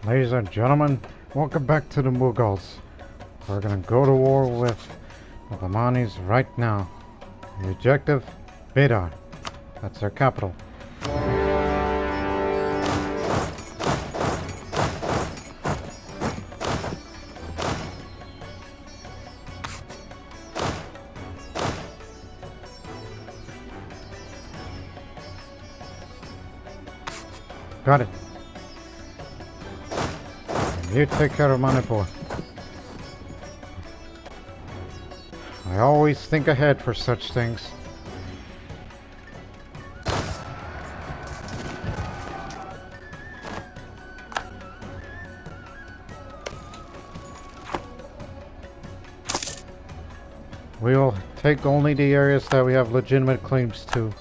Ladies and gentlemen, welcome back to the Mughals. We're gonna go to war with the Bamanis right now. The objective, Bidar. That's their capital. Got it. You take care of Manipur. I always think ahead for such things. We'll take only the areas that we have legitimate claims to.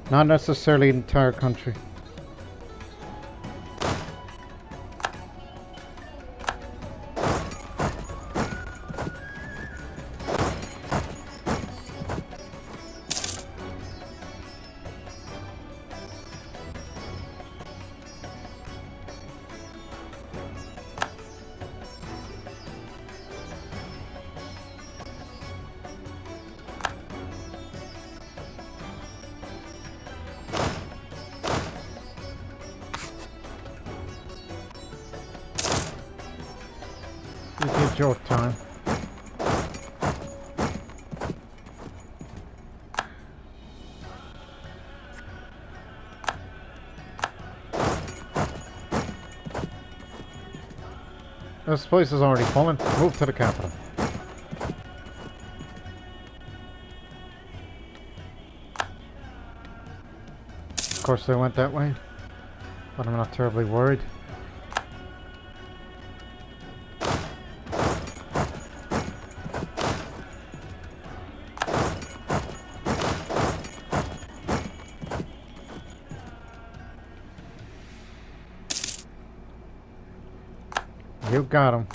Not necessarily the entire country. You did your time. This place is already fallen. Move to the capital. Of course they went that way, but I'm not terribly worried. You got him.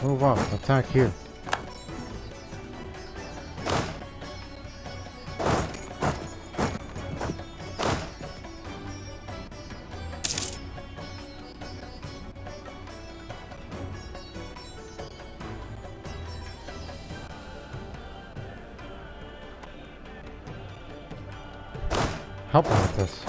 Move up. Attack here. Help me with this.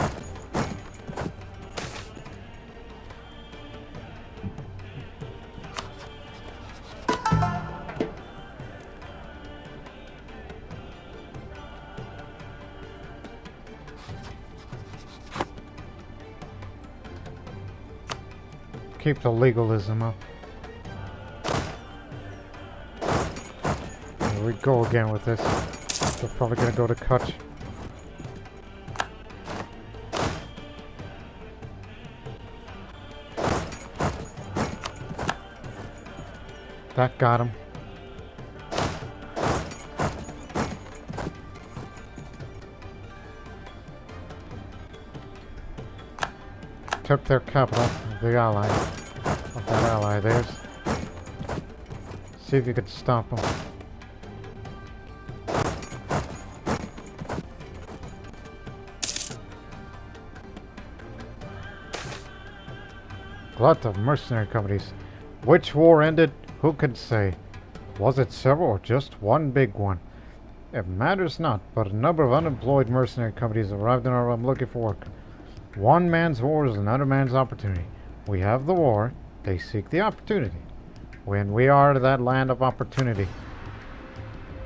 Keep the legalism up. Here we go again with this. They're probably gonna go to Kutch. That got him. Took their capital, the ally. Of that ally theirs. See if you could stop them. Glut of mercenary companies. Which war ended? Who can say? Was it several or just one big one? It matters not, but a number of unemployed mercenary companies arrived in our realm looking for work. One man's war is another man's opportunity. We have the war, they seek the opportunity. When we are that land of opportunity.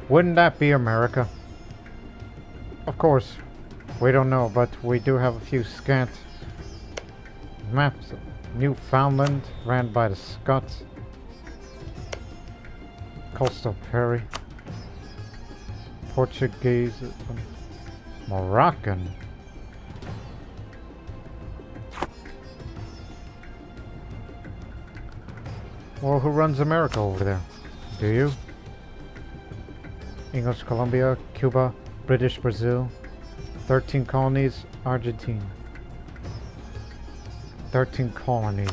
Wouldn't that be America? Of course, we don't know, but we do have a few scant maps. Newfoundland, ran by the Scots. Coastal Perry. Portuguese. Moroccan. Well, who runs America over there? Do you? English Colombia, Cuba, British Brazil, 13 colonies, Argentina. 13 colonies.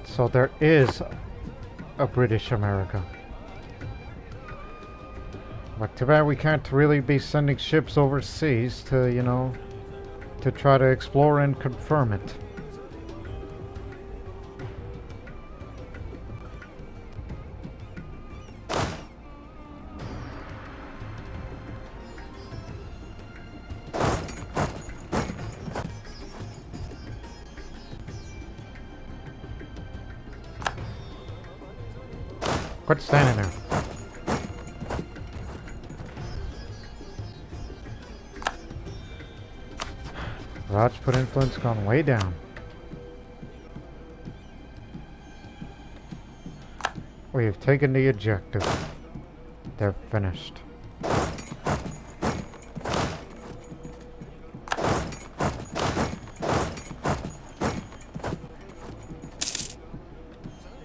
So there is a British America. But too bad we can't really be sending ships overseas to, you know, to try to explore and confirm it. Quit standing there. Rajput influence gone way down. We've taken the objective. They're finished.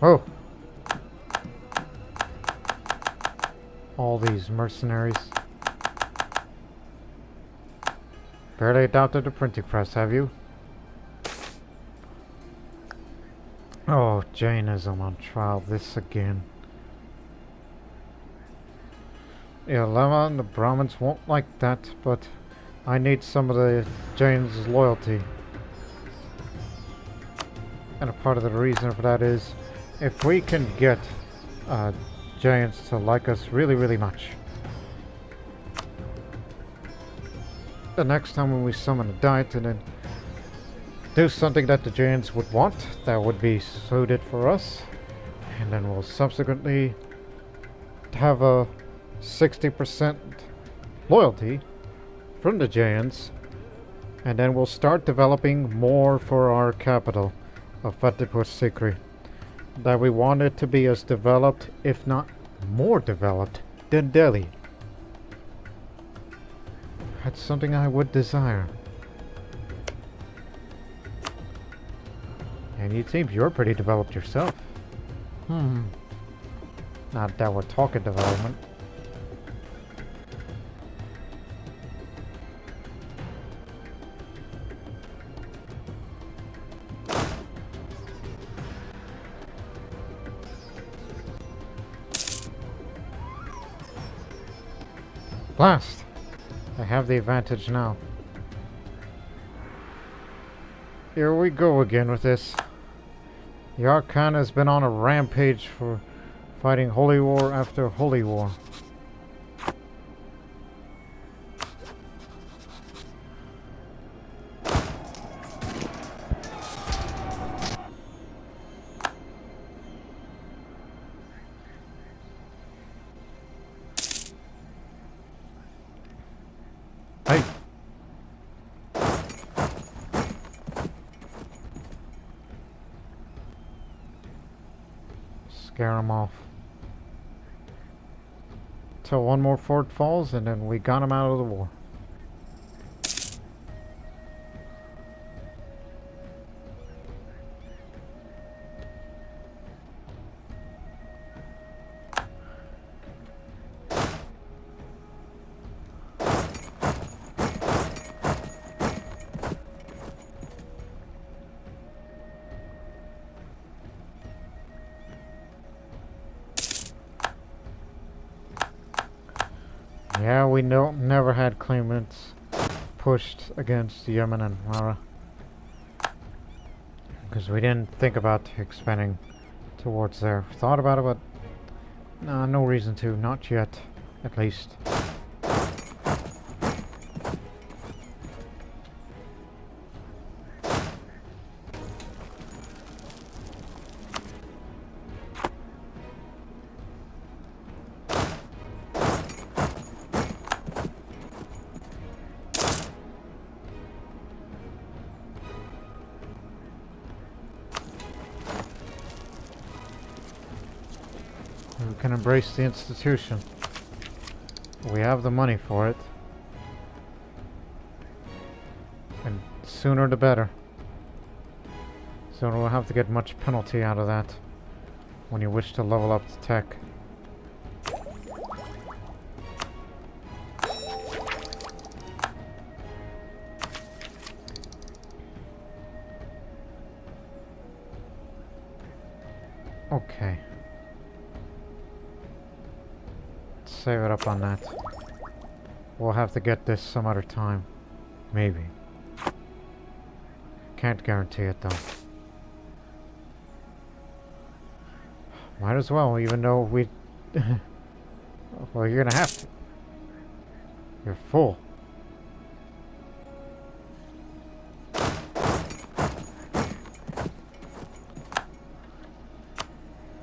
Oh! All these mercenaries. Barely adopted the printing press, have you? Oh, Jainism on trial, this again. Yeah, Lama and the Brahmins won't like that, but I need some of the Jains' loyalty. And a part of the reason for that is, if we can get Jains to like us really, really much, the next time when we summon a diet and then do something that the Jains would want, that would be suited for us, and then we'll subsequently have a 60% loyalty from the Jains, and then we'll start developing more for our capital of Fatehpur Sikri. That we want it to be as developed, if not more developed, than Delhi. That's something I would desire. And you seem you're pretty developed yourself. Not that we're talking development. Blast! I have the advantage now. Here we go again with this. The Archon has been on a rampage for fighting holy war after holy war. Hey! Scare them off. Till one more fort falls and then we got them out of the war. Yeah, we never had claimants pushed against Yemen and Mara. Because we didn't think about expanding towards there. Thought about it, but no reason to. Not yet, at least. We can embrace the institution. We have the money for it. And sooner the better. So we'll have to get much penalty out of that when you wish to level up the tech. Okay. Let's save it up on that. We'll have to get this some other time. Maybe. Can't guarantee it though. Might as well, even though we... well, you're gonna have to. You're full.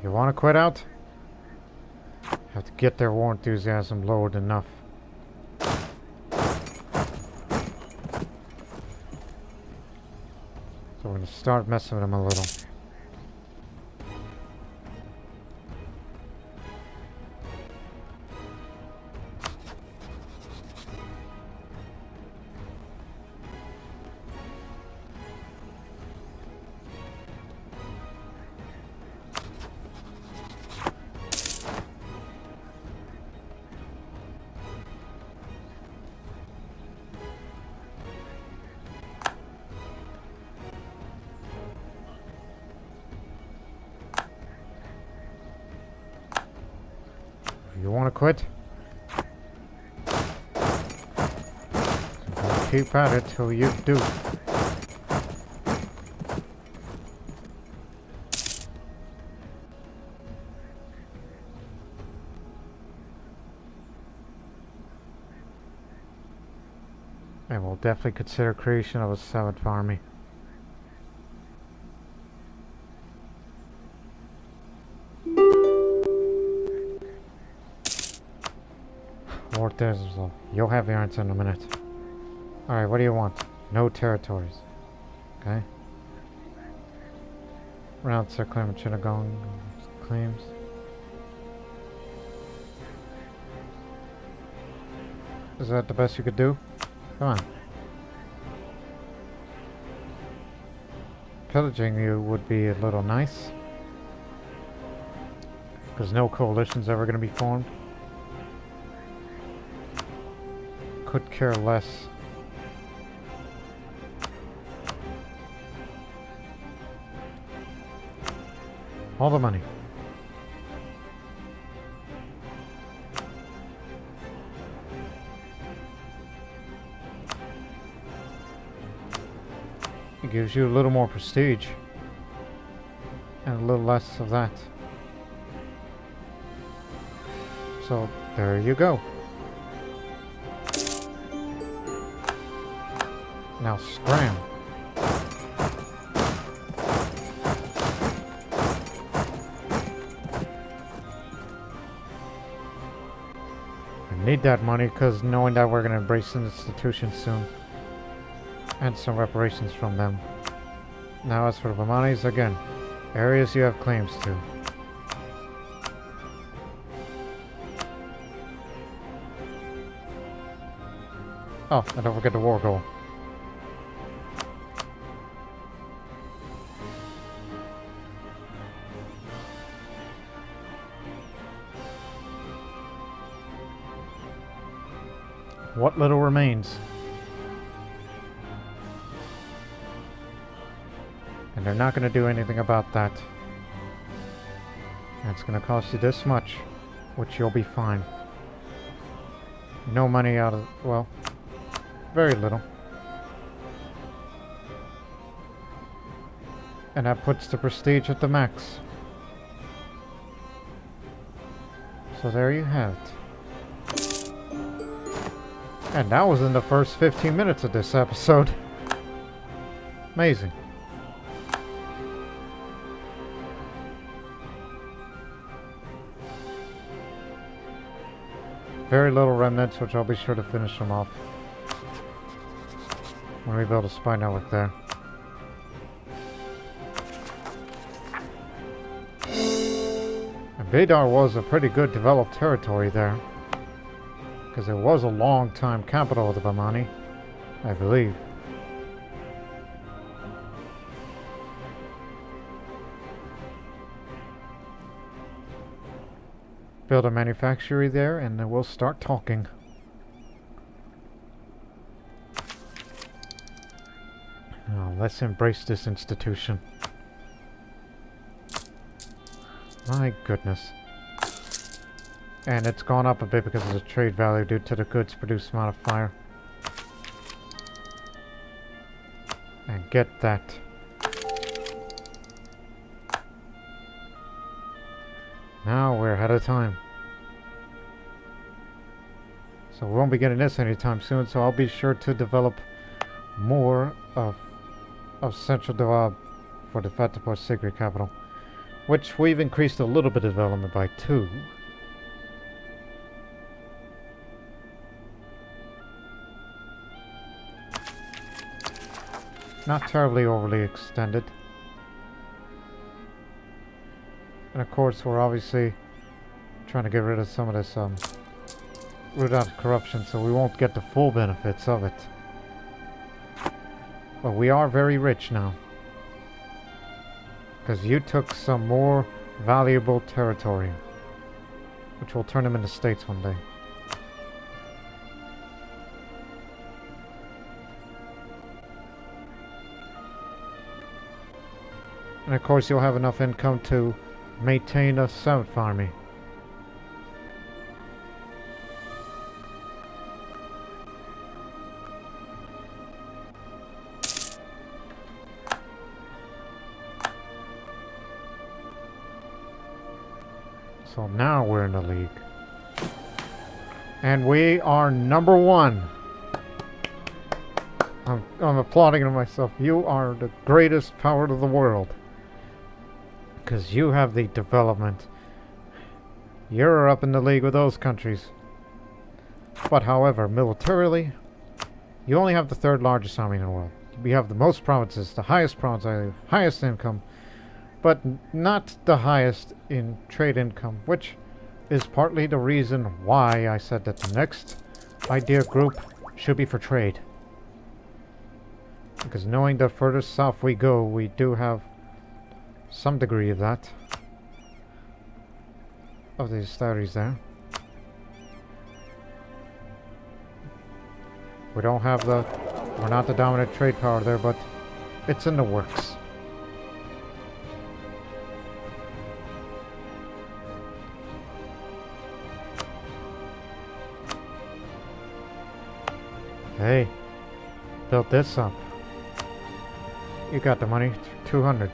You wanna quit out? Have to get their war enthusiasm lowered enough. So we're gonna start messing with them a little. You want to quit? Keep at it till you do. And we'll definitely consider creation of a 7th army. Lord Desert, you'll have the answer in a minute. Alright, what do you want? No territories. Okay. Round Sir Clement Chittagong claims. Is that the best you could do? Come on. Pillaging you would be a little nice. Because no coalition's ever going to be formed. Could care less. All the money. It gives you a little more prestige. And a little less of that. So, there you go. Now scram. I need that money because knowing that we're going to embrace an institution soon. And some reparations from them. Now as for the Bamanis, again, areas you have claims to. Oh, and don't forget the war goal. What little remains. And they're not going to do anything about that. And it's going to cost you this much, which you'll be fine. No money out of, well, very little. And that puts the prestige at the max. So there you have it. And that was in the first 15 minutes of this episode. Amazing. Very little remnants, which I'll be sure to finish them off when we build a spy network there. And Badar was a pretty good developed territory there. Because it was a long time capital of the Bamani, I believe. Build a manufactory there and then we'll start talking. Now let's embrace this institution. My goodness. And it's gone up a bit because of the trade value due to the goods produced modifier. And get that. Now we're ahead of time. So we won't be getting this anytime soon, so I'll be sure to develop more of Central Dawab for the Fatehpur Sikri capital, which we've increased a little bit of development by 2. Not terribly overly extended. And of course we're obviously trying to get rid of some of this root out corruption, so we won't get the full benefits of it. But we are very rich now. Because you took some more valuable territory, which will turn them into states one day. And of course you'll have enough income to maintain a 7th army. So now we're in the league. And we are number 1. I'm applauding to myself. You are the greatest power of the world. Because you have the development. You're up in the league with those countries. But however, militarily, you only have the 3rd largest army in the world. We have the most provinces, the highest province, highest income, but not the highest in trade income, which is partly the reason why I said that the next idea group should be for trade. Because knowing the further south we go, we do have some degree of that. Of these studies there. We don't have the... We're not the dominant trade power there, but it's in the works. Hey, built this up. You got the money, 200.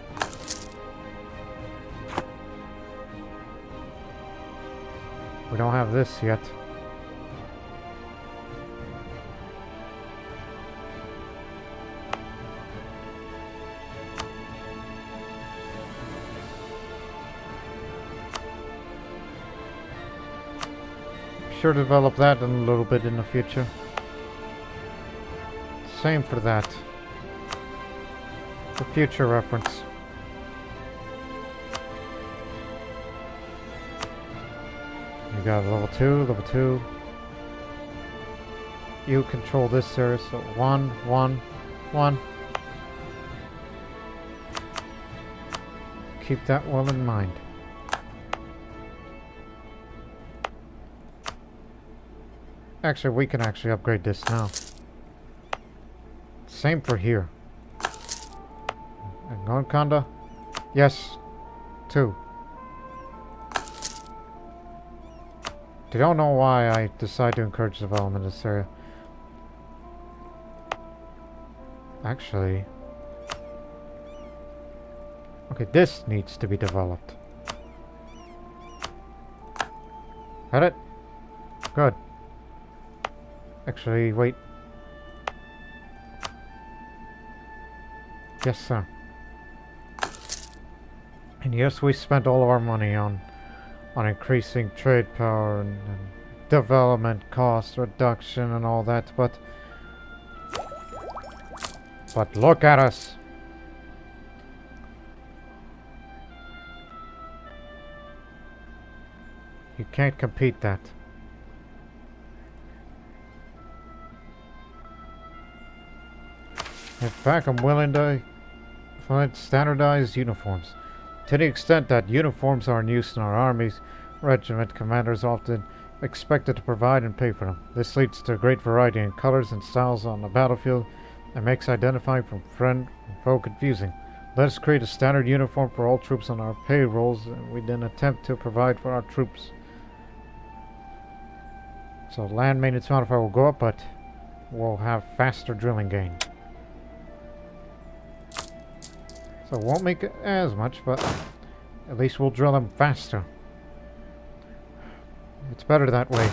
We don't have this yet. Sure develop that in a little bit in the future. Same for that. For future reference. You got level 2, level 2. You control this area, so 1, 1, 1. Keep that well in mind. Actually, we can actually upgrade this now. Same for here. And Gondkanda? Yes. 2. I don't know why I decided to encourage development in this area. Actually... Okay, this needs to be developed. Got it? Good. Actually, wait. Yes, sir. And yes, we spent all of our money on increasing trade power and development cost reduction and all that, but look at us. You can't compete that. In fact, I'm willing to find standardized uniforms. To the extent that uniforms are in use in our armies, regiment commanders often expected to provide and pay for them. This leads to a great variety in colors and styles on the battlefield and makes identifying from friend and foe confusing. Let us create a standard uniform for all troops on our payrolls, and we then attempt to provide for our troops. So land maintenance modifier will go up, but we'll have faster drilling gain. So it won't make it as much, but at least we'll drill them faster. It's better that way.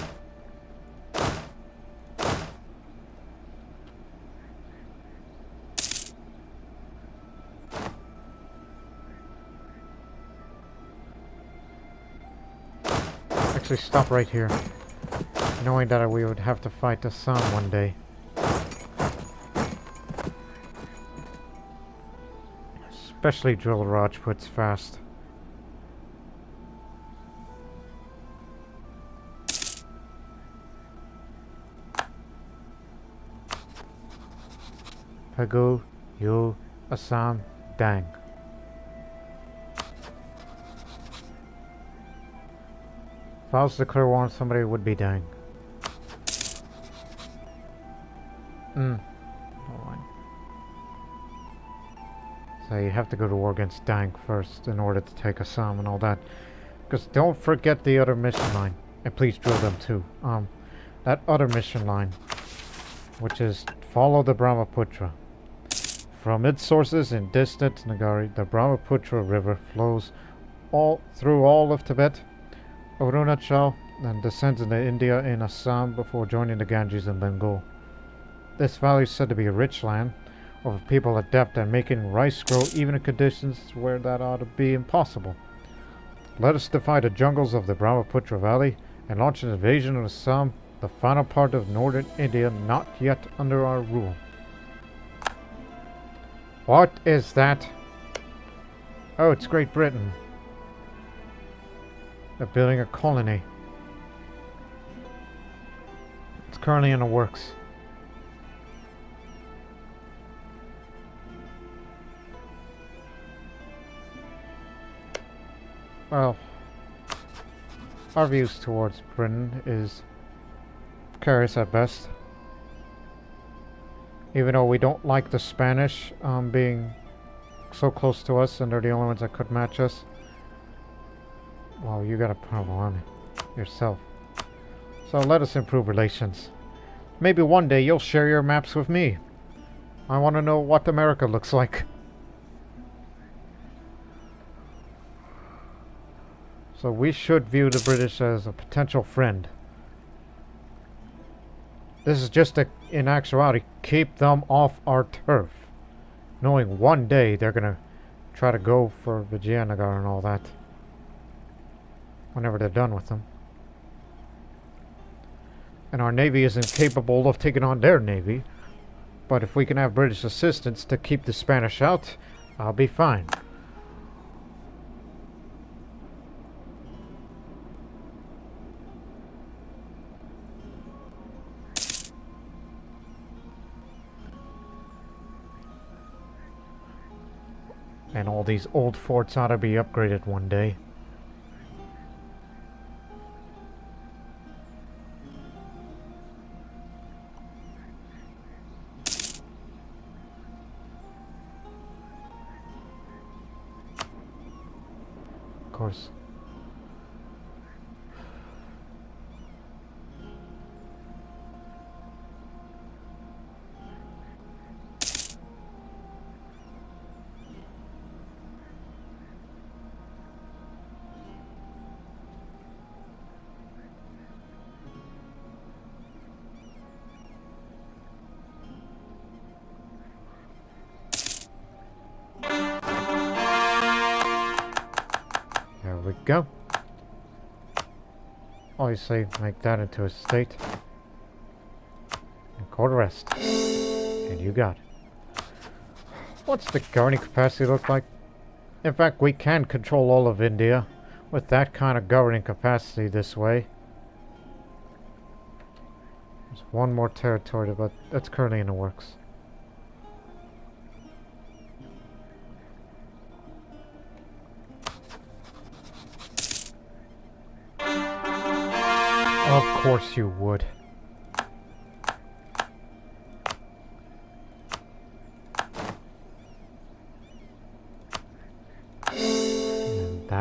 Actually, stop right here. Knowing that we would have to fight Assam one day. Especially drill Rajputs fast. Pagu, Yu, Assam, Dang. If I was to declare war on somebody, it would be Dang. So you have to go to war against Dang first in order to take Assam and all that. Because don't forget the other mission line. And please drill them too. That other mission line, which is follow the Brahmaputra. From its sources in distant Nagari, the Brahmaputra River flows through all of Tibet, Arunachal, and descends into India in Assam before joining the Ganges in Bengal. This valley is said to be a rich land, of people adept at making rice grow even in conditions where that ought to be impossible. Let us defy the jungles of the Brahmaputra Valley and launch an invasion of Assam, the final part of northern India not yet under our rule. What is that? Oh, it's Great Britain. They're building a colony. It's currently in the works. Well, our views towards Britain is precarious at best. Even though we don't like the Spanish being so close to us and they're the only ones that could match us. Well, you got a powerful army yourself. So let us improve relations. Maybe one day you'll share your maps with me. I want to know what America looks like. So we should view the British as a potential friend. This is just to, in actuality, keep them off our turf. Knowing one day they're going to try to go for Vijayanagar and all that. Whenever they're done with them. And our navy isn't capable of taking on their navy. But if we can have British assistance to keep the Spanish out, I'll be fine. And all these old forts ought to be upgraded one day. Of course. Go. Obviously, make that into a state. And call the rest. And you got it. What's the governing capacity look like? In fact, we can control all of India with that kind of governing capacity this way. There's one more territory, but that's currently in the works. Of course you would.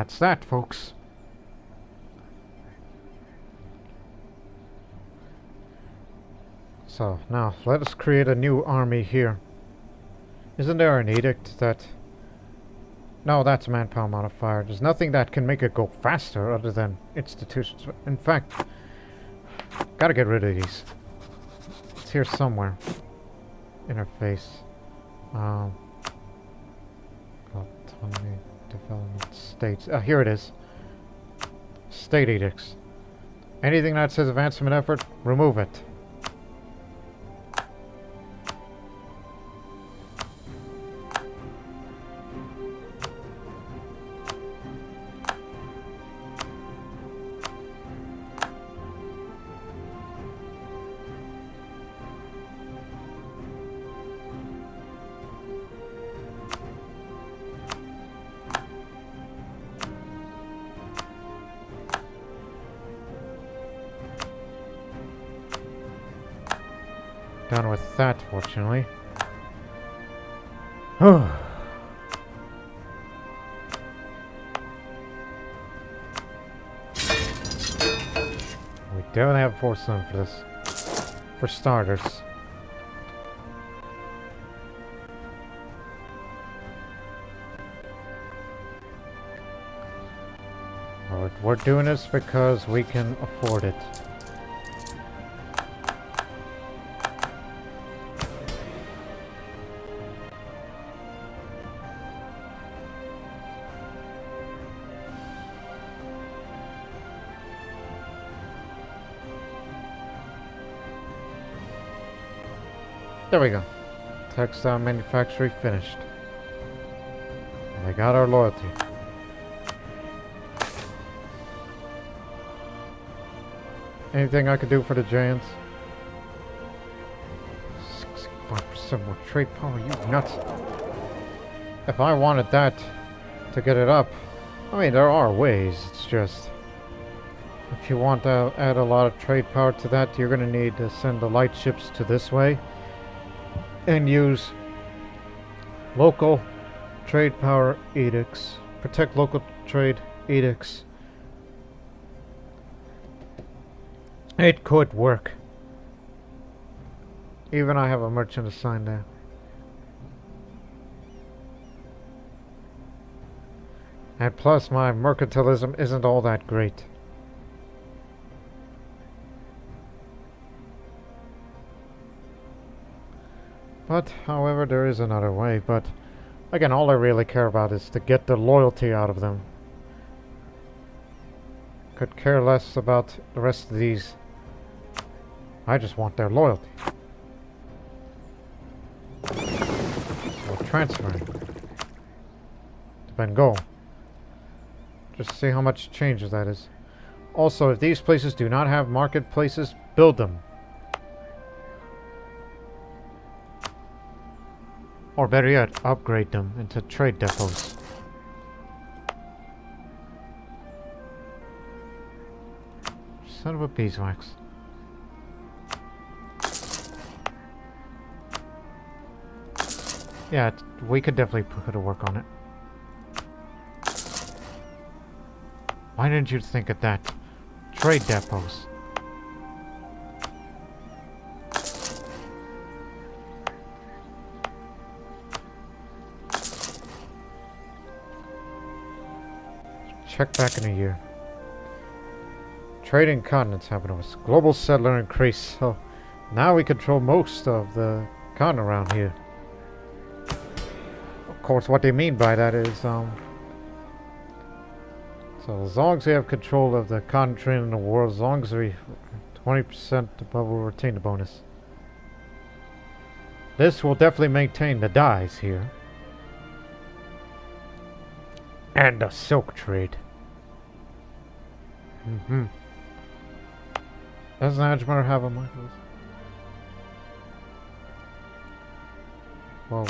that's that, folks. So, now, let us create a new army here. Isn't there an edict that... No, that's manpower modifier. There's nothing that can make it go faster other than institutions. In fact, gotta get rid of these. It's here somewhere. Interface. Autonomy, development, states. Here it is. State edicts. Anything that says advancement effort, remove it. Done with that, fortunately. We don't have force on for this. For starters. We're doing this because we can afford it. There we go. Textile manufacturing finished. And they got our loyalty. Anything I could do for the Giants? 65% more trade power, you nuts. If I wanted that to get it up, I mean, there are ways. It's just, if you want to add a lot of trade power to that, you're going to need to send the light ships to this way and use local trade power edicts. Protect local trade edicts. It could work. Even I have a merchant assigned there. And plus my mercantilism isn't all that great. But, however, there is another way. But, again, all I really care about is to get the loyalty out of them. Could care less about the rest of these. I just want their loyalty. So we're transferring to Bengal. Just see how much changes that is. Also, if these places do not have marketplaces, build them. Or better yet, upgrade them into trade depots. Son of a beeswax. Yeah, we could definitely put a work on it. Why didn't you think of that? Trade depots. Check back in a year. Trading continents happened to us. Global settler increase. So now we control most of the continent around here. Of course, what they mean by that is, so as long as we have control of the continent in the world, as long as we 20% above, we'll retain the bonus. This will definitely maintain the dyes here. And the silk trade. Doesn't Ajmer have a Michaels? Well,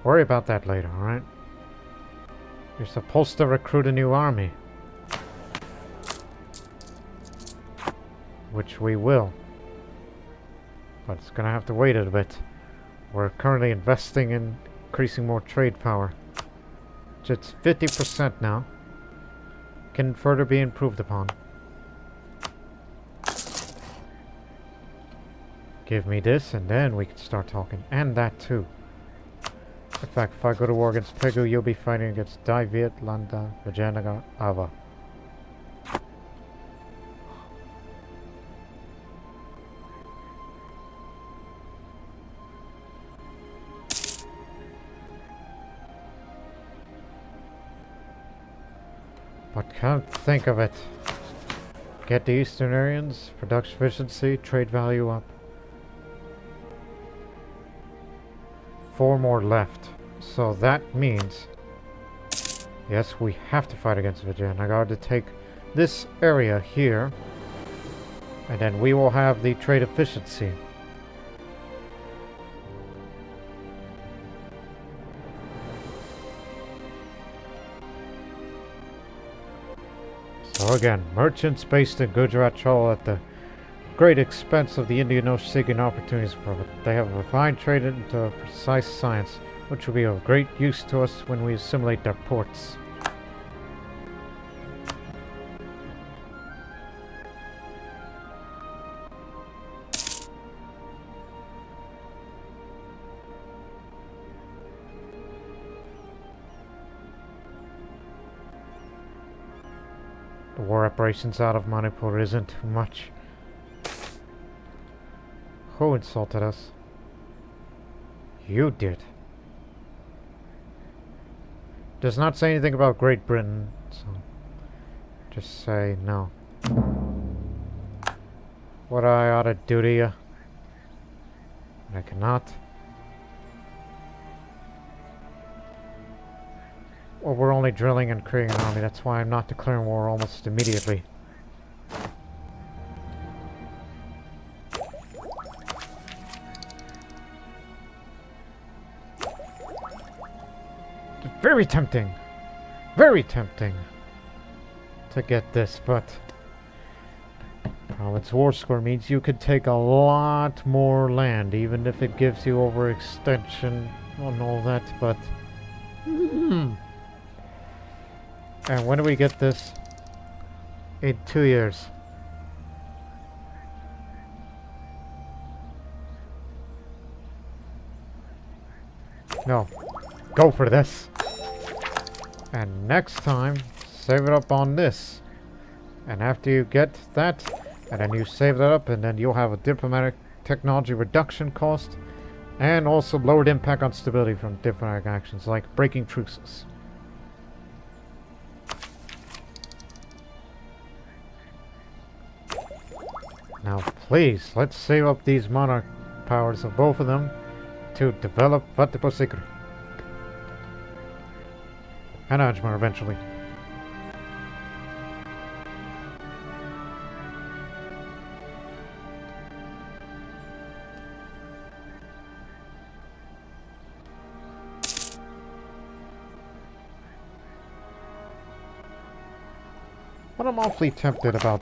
worry about that later, alright? You're supposed to recruit a new army. Which we will. But it's gonna have to wait a bit. We're currently investing in increasing more trade power. It's 50% now. can further be improved upon. Give me this, and then we can start talking. And that too. In fact, if I go to war against Pegu, you'll be fighting against Dai Viet, Landa, Vijayanagar, Ava. But can't think of it. Get the Eastern Aryans, production efficiency, trade value up. 4 more left. So that means, yes, we have to fight against Vijayanagar to take this area here. And then we will have the trade efficiency. So again, merchants based in Gujarat travel at the great expense of the Indian Ocean seeking opportunities for profit. They have refined trade into precise science, which will be of great use to us when we assimilate their ports. The war operations out of Manipur isn't too much. Who insulted us? You did. Does not say anything about Great Britain, so just say no. What I ought to do to you? I cannot. Well, we're only drilling and creating an army. That's why I'm not declaring war almost immediately. Very tempting to get this, but its war score means you could take a lot more land, even if it gives you overextension and all that, but and when do we get this? In 2 years. No. Go for this. And next time, save it up on this. And after you get that, and then you save that up, and then you'll have a diplomatic technology reduction cost, and also lowered impact on stability from diplomatic actions, like breaking truces. Now please, let's save up these monarch powers of both of them to develop Vatiposikri. And Ajmer eventually. But I'm awfully tempted about...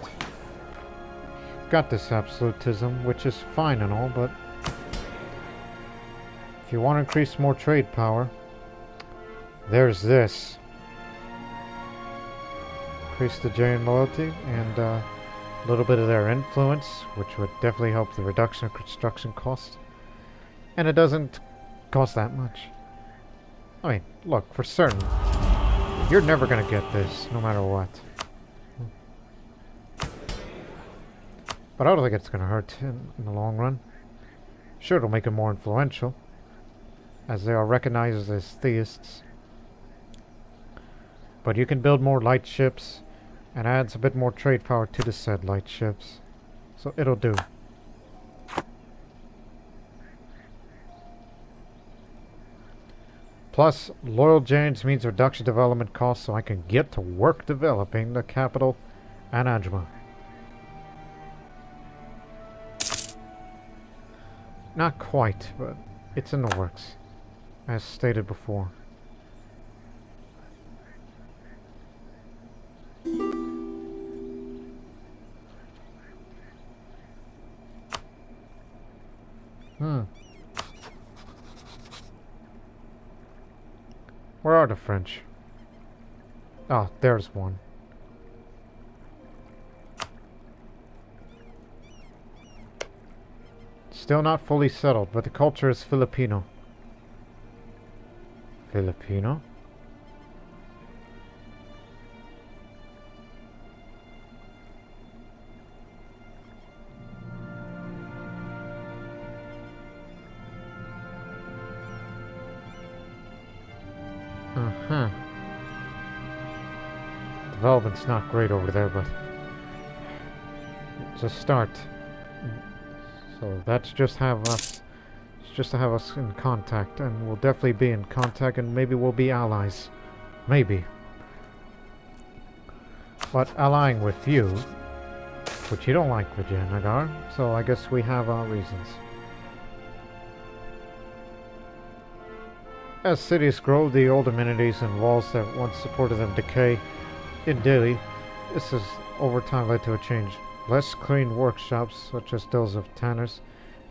Got this absolutism, which is fine and all, but... If you want to increase more trade power, there's this. Increase the Jain loyalty and a little bit of their influence, which would definitely help the reduction of construction cost. And it doesn't cost that much. I mean, look, for certain, you're never going to get this, no matter what. But I don't think it's going to hurt in the long run. Sure, it'll make them more influential, as they are recognized as theists. But you can build more light ships, and adds a bit more trade power to the said light ships. So it'll do. Plus, loyal Jains means reduction development costs, so I can get to work developing the capital, Anajma. Not quite, but it's in the works, as stated before. Where are the French? Oh, there's one. Still not fully settled, but the culture is Filipino. Filipino? Uh-huh. Development's not great over there, but it's a start. So that's just have us, it's just to have us in contact, and we'll definitely be in contact, and maybe we'll be allies. Maybe. But allying with you, which you don't like, Vijayanagar, so I guess we have our reasons. As cities grow, the old amenities and walls that once supported them decay. In Delhi, this has over time led to a change. Less clean workshops, such as those of tanners,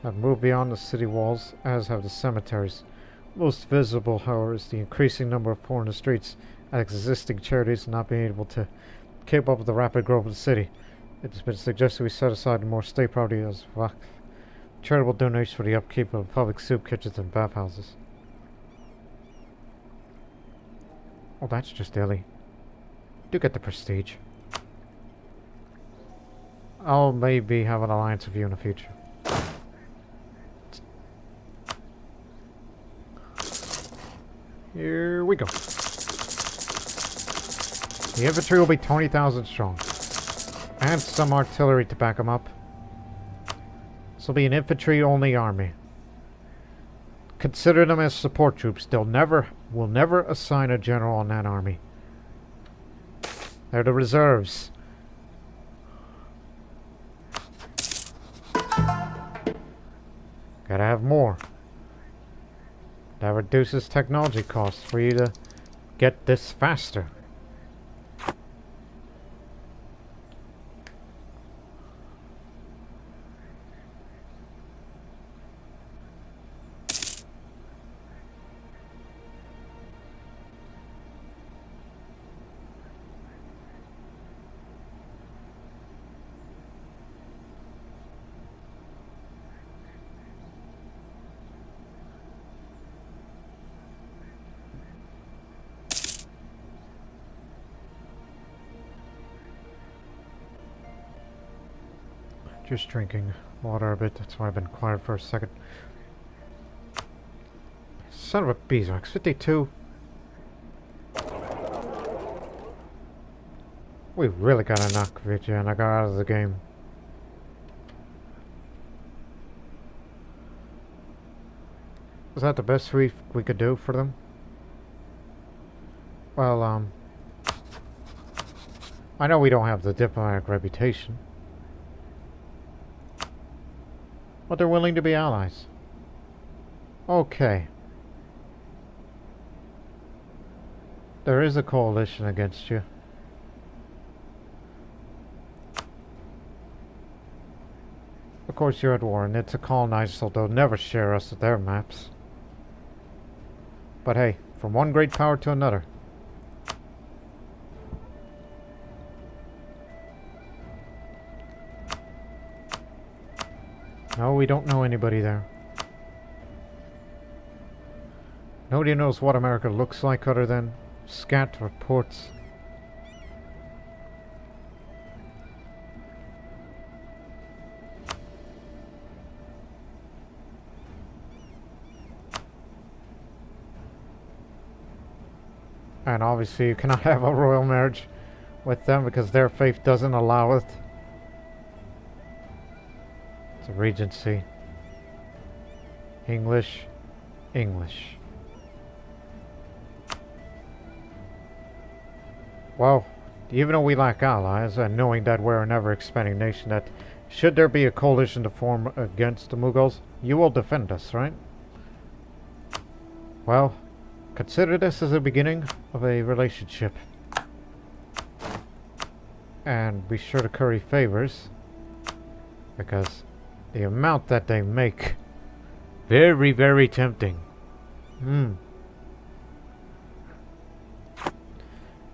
have moved beyond the city walls, as have the cemeteries. Most visible, however, is the increasing number of poor in the streets, and existing charities not being able to keep up with the rapid growth of the city. It has been suggested we set aside more state property as charitable donations for the upkeep of public soup kitchens and bathhouses. Oh, that's just Delhi. Do get the prestige. I'll maybe have an alliance with you in the future. Here we go. The infantry will be 20,000 strong. And some artillery to back them up. This will be an infantry-only army. Consider them as support troops. Will never assign a general in that army. They're the reserves. Gotta have more. That reduces technology costs for you to get this faster. Just drinking water a bit, that's why I've been quiet for a second. Son of a beeswax, 52. We really gotta knock Vijayanagar out of the game. Is that the best we could do for them? Well, I know we don't have the diplomatic reputation. But they're willing to be allies. Okay. There is a coalition against you. Of course you're at war, and it's a colonizer, so they'll never share us with their maps. But hey, from one great power to another. No, we don't know anybody there. Nobody knows what America looks like other than scant reports. And obviously you cannot have a royal marriage with them because their faith doesn't allow it. It's a regency. English. Well, even though we lack allies, and knowing that we're an ever-expanding nation, that should there be a coalition to form against the Mughals, you will defend us, right? Well, consider this as the beginning of a relationship. And be sure to curry favors, because the amount that they make, very, very tempting.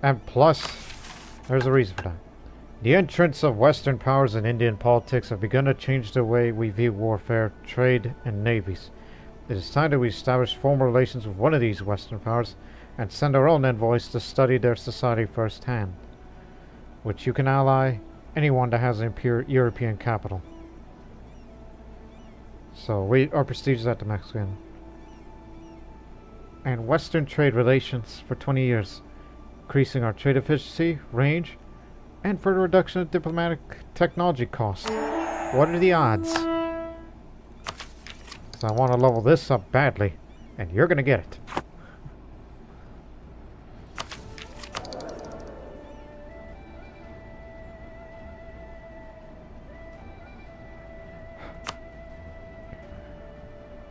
And plus, there's a reason for that. The entrance of Western powers in Indian politics have begun to change the way we view warfare, trade, and navies. It is time that we establish formal relations with one of these Western powers and send our own envoys to study their society firsthand, which you can ally anyone that has an European capital. So our prestige is at the Mexican. And Western trade relations for 20 years, increasing our trade efficiency, range, and further reduction of diplomatic technology costs. What are the odds? So I want to level this up badly, and you're going to get it.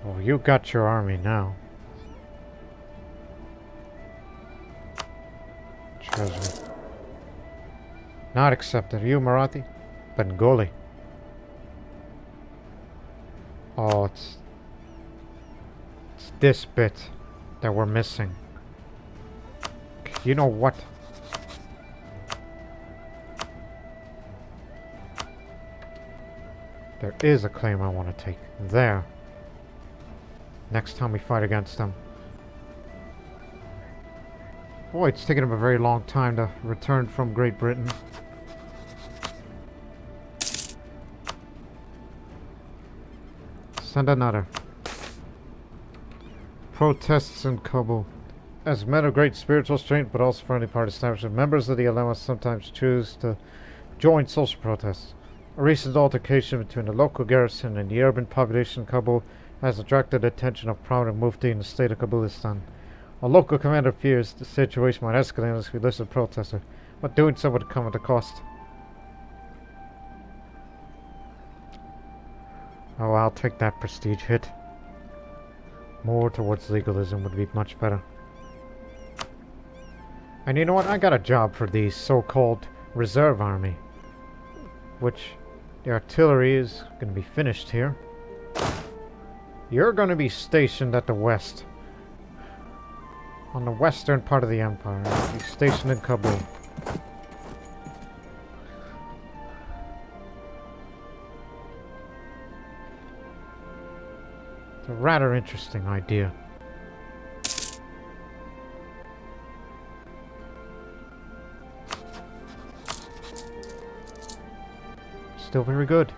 Well, you got your army now. Treasure. Not accepted. Are you Marathi? Bengali. Oh, it's this bit that we're missing. You know what? There is a claim I want to take. There. Next time we fight against them. Boy, it's taken them a very long time to return from Great Britain. Send another. Protests in Kabul. As men of great spiritual strength, but also friendly party establishment, members of the Alema sometimes choose to join social protests. A recent altercation between the local garrison and the urban population in Kabul has attracted the attention of prominent mufti in the state of Kabulistan. A local commander fears the situation might escalate unless we listen to protesters, but doing so would come at a cost. Oh, I'll take that prestige hit. More towards legalism would be much better. And you know what? I got a job for the so-called reserve army, which the artillery is going to be finished here. You're going to be stationed at the west. On the western part of the empire. You'll be stationed in Kabul. It's a rather interesting idea. Still very good.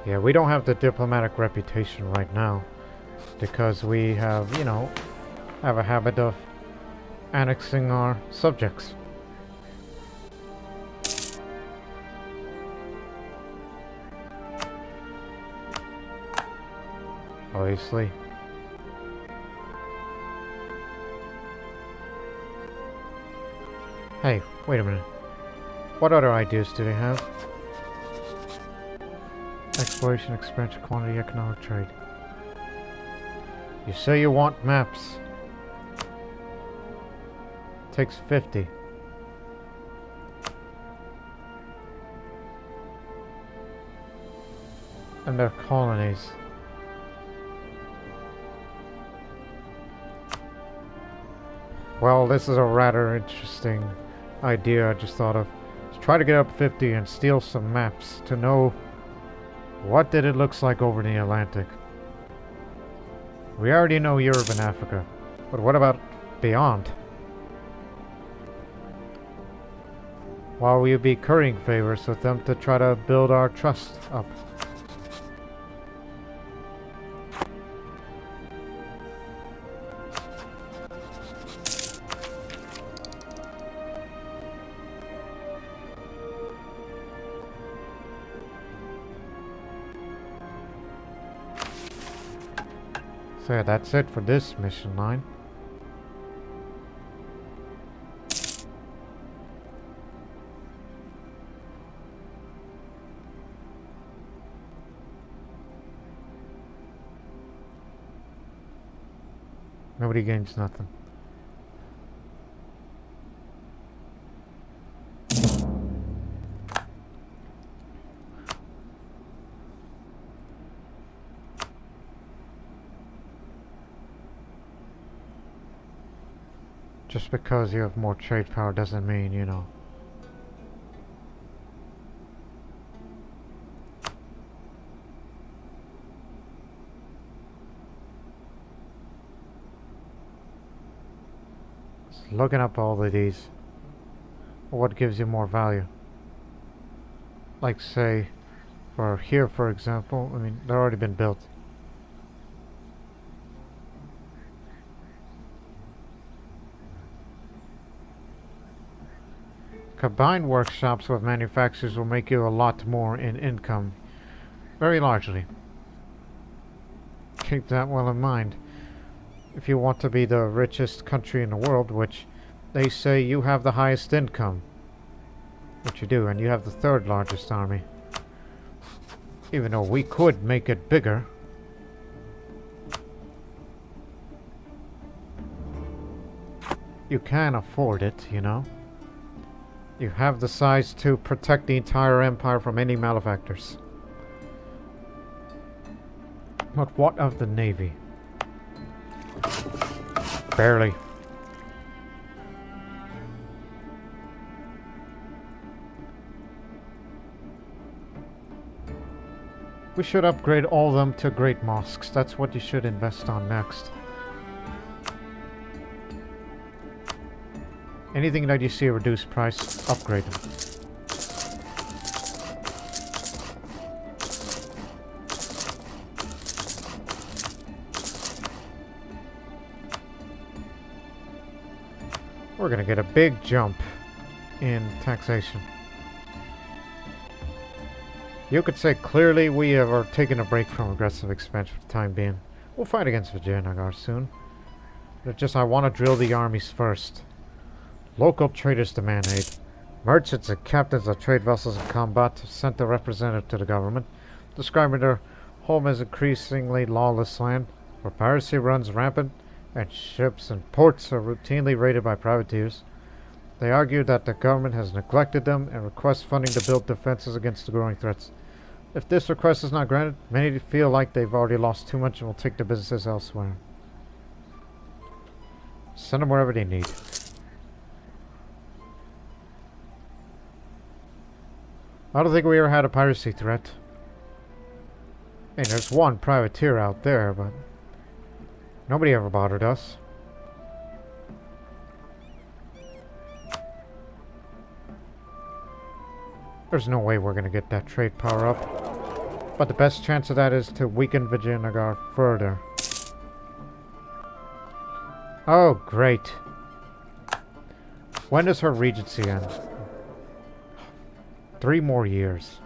Yeah, we don't have the diplomatic reputation right now because we have, you know, have a habit of annexing our subjects. Obviously. Hey, wait a minute. What other ideas do they have? Exploration, expansion, quantity, economic trade. You say you want maps. Takes 50. And they're colonies. Well, this is a rather interesting idea I just thought of. Let's try to get up 50 and steal some maps to know what did it looks like over the Atlantic. We already know Europe and Africa, but what about beyond? While we'll be currying favors with them to try to build our trust up. So yeah, that's it for this mission line. Nobody gains nothing. Just because you have more trade power doesn't mean, you know. Just looking up all of these. What gives you more value? Like say, for here for example, I mean, they've already been built. Combined workshops with manufacturers will make you a lot more in income, very largely. Keep that well in mind. If you want to be the richest country in the world, which they say you have the highest income, which you do, and you have the third largest army. Even though we could make it bigger. You can afford it, you know. You have the size to protect the entire empire from any malefactors. But what of the navy? Barely. We should upgrade all of them to great mosques. That's what you should invest on next. Anything that you see a reduced price, upgrade them. We're gonna get a big jump in taxation. You could say clearly we are taking a break from aggressive expansion for the time being. We'll fight against Vijayanagar soon. But just I want to drill the armies first. Local traders demand aid. Merchants and captains of trade vessels in combat sent a representative to the government, describing their home as increasingly lawless land, where piracy runs rampant, and ships and ports are routinely raided by privateers. They argue that the government has neglected them and request funding to build defenses against the growing threats. If this request is not granted, many feel like they've already lost too much and will take their businesses elsewhere. Send them wherever they need. I don't think we ever had a piracy threat. I mean, there's one privateer out there, but nobody ever bothered us. There's no way we're going to get that trade power up. But the best chance of that is to weaken Vijayanagar further. Oh, great. When does her regency end? 3 more years.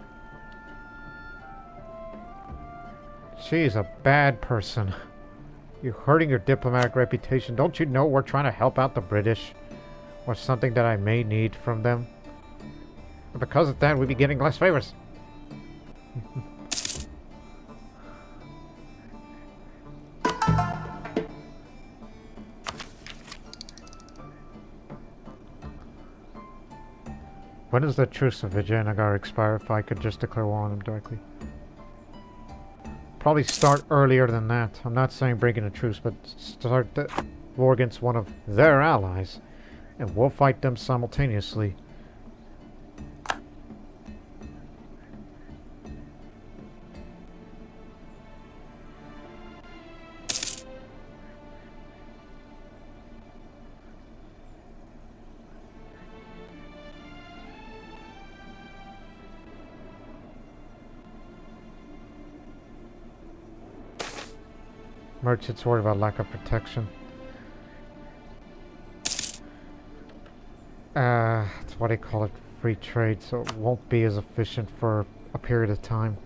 She's a bad person. You're hurting your diplomatic reputation. Don't you know we're trying to help out the British? Or something that I may need from them? And because of that, we'd be getting less favors. When does the truce of Vijayanagar expire if I could just declare war on them directly? Probably start earlier than that. I'm not saying breaking a truce, but start the war against one of their allies. And we'll fight them simultaneously. Merchants worried about lack of protection. It's what they call it, free trade, so it won't be as efficient for a period of time.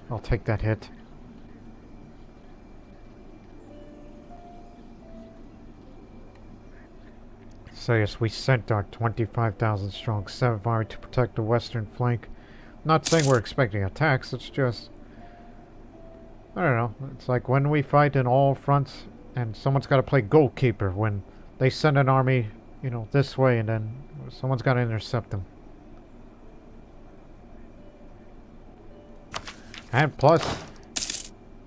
I'll take that hit. So yes, we sent our 25,000 strong 7th Army to protect the western flank. Not saying we're expecting attacks, it's just... I don't know, it's like when we fight in all fronts and someone's got to play goalkeeper when they send an army, you know, this way and then someone's got to intercept them. And plus,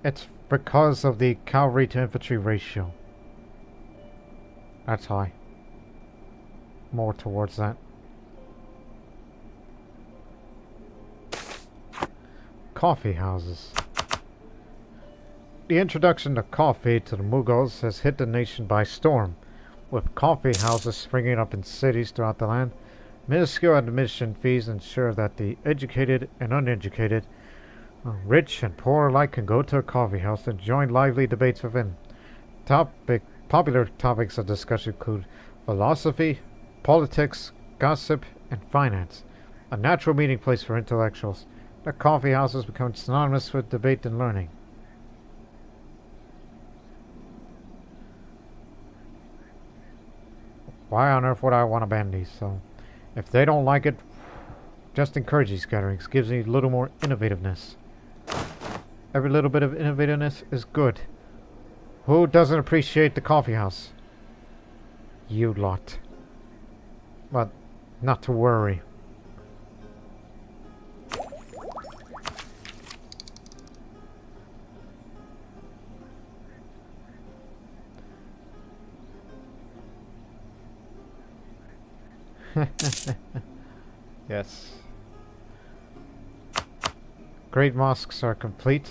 it's because of the cavalry to infantry ratio. That's high. more towards that. Coffee houses. The introduction of coffee to the Mughals has hit the nation by storm, with coffee houses springing up in cities throughout the land. Minuscule admission fees ensure that the educated and uneducated, rich and poor alike, can go to a coffee house and join lively debates within. Popular topics of discussion include philosophy, politics, gossip, and finance. A natural meeting place for intellectuals, the coffee houses become synonymous with debate and learning. Why on earth would I want to ban these? So, if they don't like it, just encourage these gatherings. Gives me a little more innovativeness. Every little bit of innovativeness is good. Who doesn't appreciate the coffee house? You lot. But not to worry. Yes. Great mosques are complete.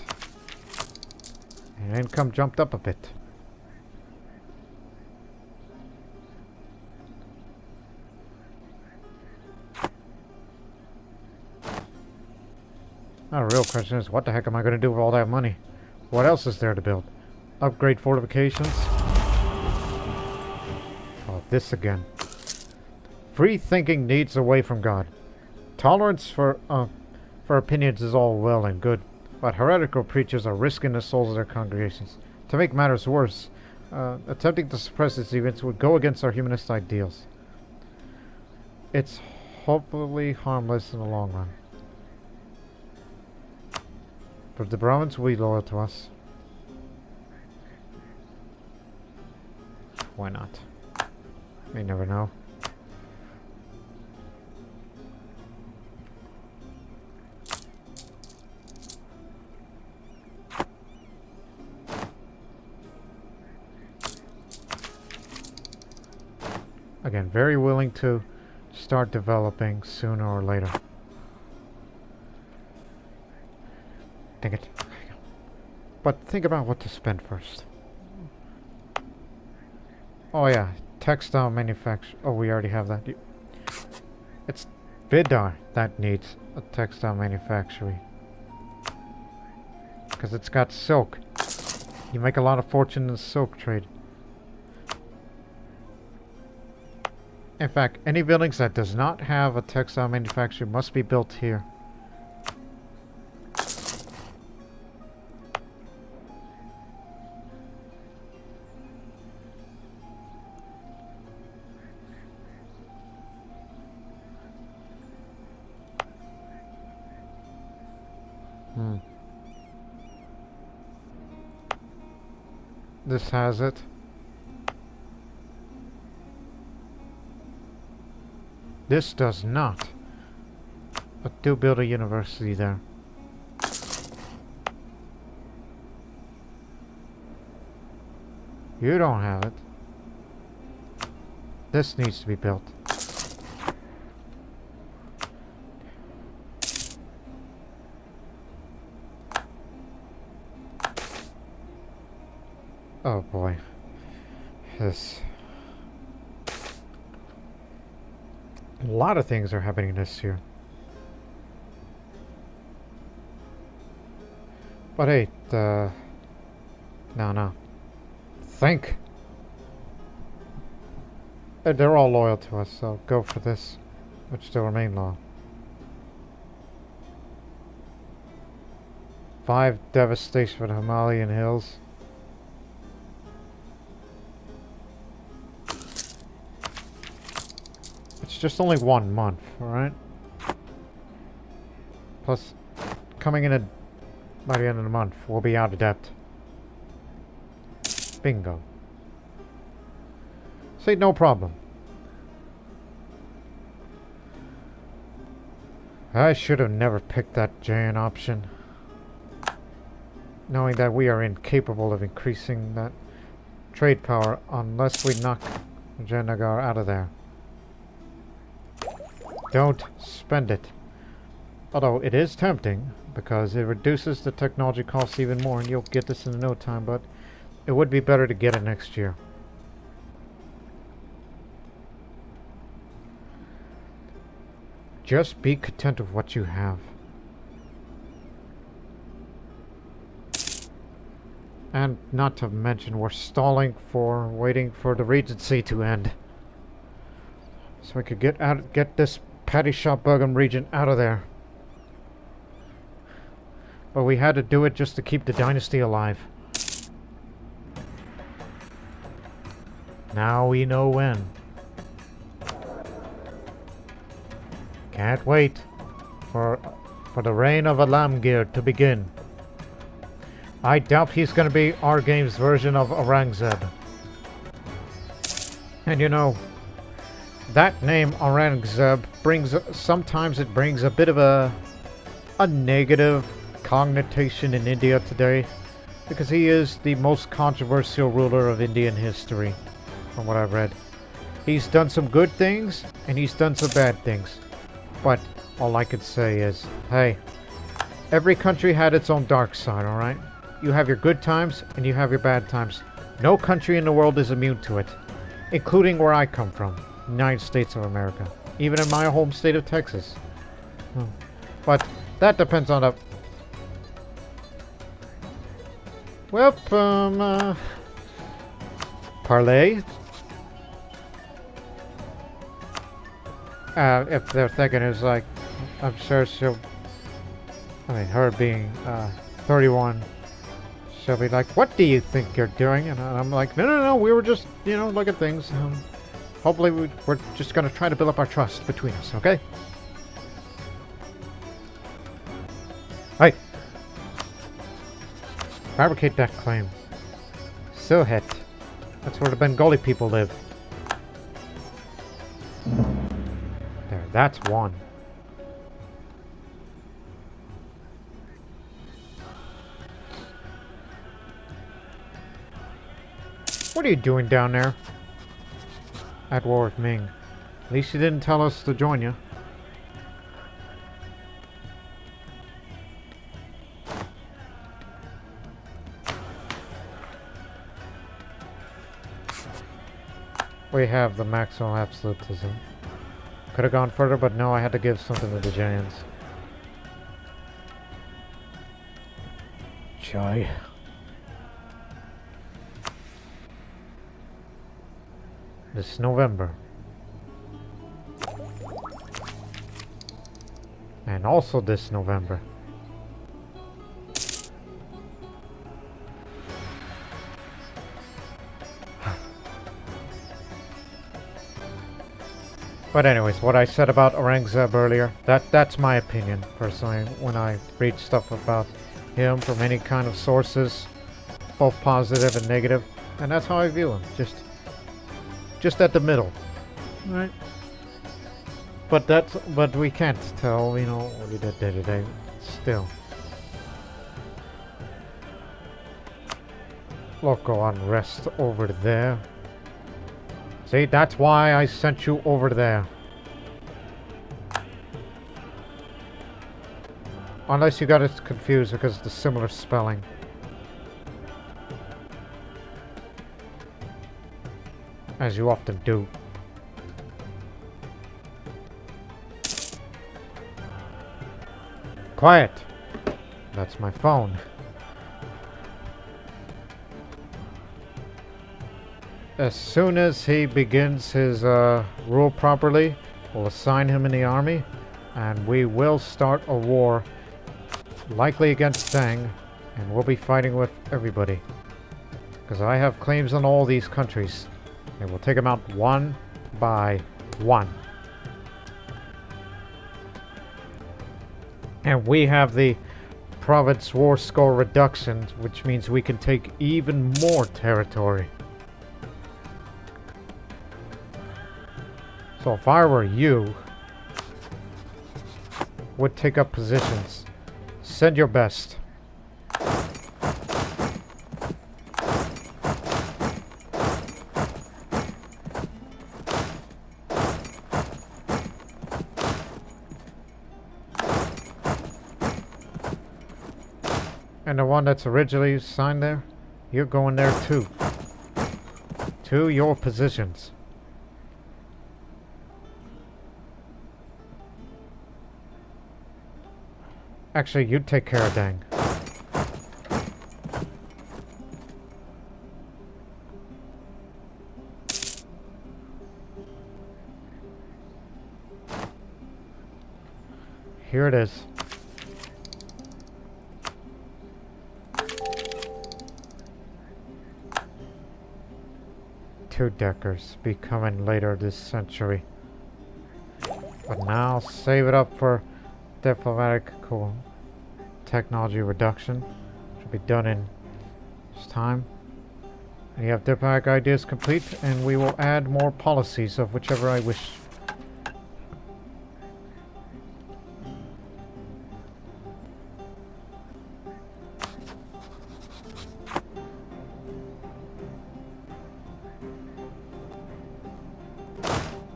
And income jumped up a bit. Now the real question is, what the heck am I going to do with all that money? What else is there to build? Upgrade fortifications? Oh, this again. Free thinking needs away from God. Tolerance for opinions is all well and good, but heretical preachers are risking the souls of their congregations. To make matters worse, attempting to suppress these events would go against our humanist ideals. It's hopefully harmless in the long run. But the Brahmins will be loyal to us. Why not? We never know. Again, very willing to start developing sooner or later. Dang it. But think about what to spend first. Oh yeah, textile manufacture. Oh, we already have that. It's Bidar that needs a textile manufacturing. Because it's got silk. You make a lot of fortune in the silk trade. In fact, any buildings that does not have a textile manufacturer must be built here. This has it. This does not. But do build a university there. You don't have it. This needs to be built. Oh boy. This. A lot of things are happening this year. But hey, no. Think. They're all loyal to us, so go for this, which still remain loyal. 5 devastation for the Himalayan hills. It's just only 1 month, alright? Plus, coming in by the end of the month, we'll be out of debt. Bingo. See, no problem. I should have never picked that giant option. Knowing that we are incapable of increasing that trade power unless we knock Janagar out of there. Don't spend it. Although it is tempting, because it reduces the technology costs even more, and you'll get this in no time, but it would be better to get it next year. Just be content with what you have. And not to mention, we're stalling for waiting for the regency to end. So we could get this patty shop Burgham region out of there. But we had to do it just to keep the dynasty alive. Now we know when. Can't wait for the reign of Alamgir to begin. I doubt he's going to be our game's version of Aurangzeb. And you know, that name Aurangzeb sometimes it brings a bit of a negative connotation in India today, because he is the most controversial ruler of Indian history, from what I've read. He's done some good things, and he's done some bad things. But all I could say is, hey, every country had its own dark side, alright? You have your good times, and you have your bad times. No country in the world is immune to it, including where I come from, United States of America. Even in my home state of Texas. But that depends on the... Well, parlay. If they're thinking it's like, I'm sure she'll, I mean, her being 31, she'll be like, what do you think you're doing? And I'm like, no, we were just, look at things. Hopefully we're just going to try to build up our trust between us, okay? Hey! Fabricate that claim. Sylhet. That's where the Bengali people live. There, that's one. What are you doing down there? At war with Ming. At least you didn't tell us to join you. We have the maximum absolutism. Could have gone further, but no, I had to give something to the Giants. Chai. This November. And also this November. But anyways, what I said about Aurangzeb earlier, that's my opinion, personally, when I read stuff about him from any kind of sources, both positive and negative, and that's how I view him, just at the middle, right? But we can't tell, what he did day to day, still. Local unrest over there. See, that's why I sent you over there. Unless you got it confused because of the similar spelling. As you often do. Quiet! That's my phone. As soon as he begins his rule properly, we'll assign him in the army, and we will start a war, likely against Tang, and we'll be fighting with everybody. Because I have claims on all these countries, and we'll take them out one by one. And we have the province war score reduction, which means we can take even more territory. So if I were you, would take up positions. Send your best. And the one that's originally signed there, you're going there too. To your positions. Actually, you take care of Dang. Here it is. Two-deckers be coming later this century. But now save it up for diplomatic technology reduction. Should be done in this time. And you have diplomatic ideas complete, and we will add more policies of whichever I wish.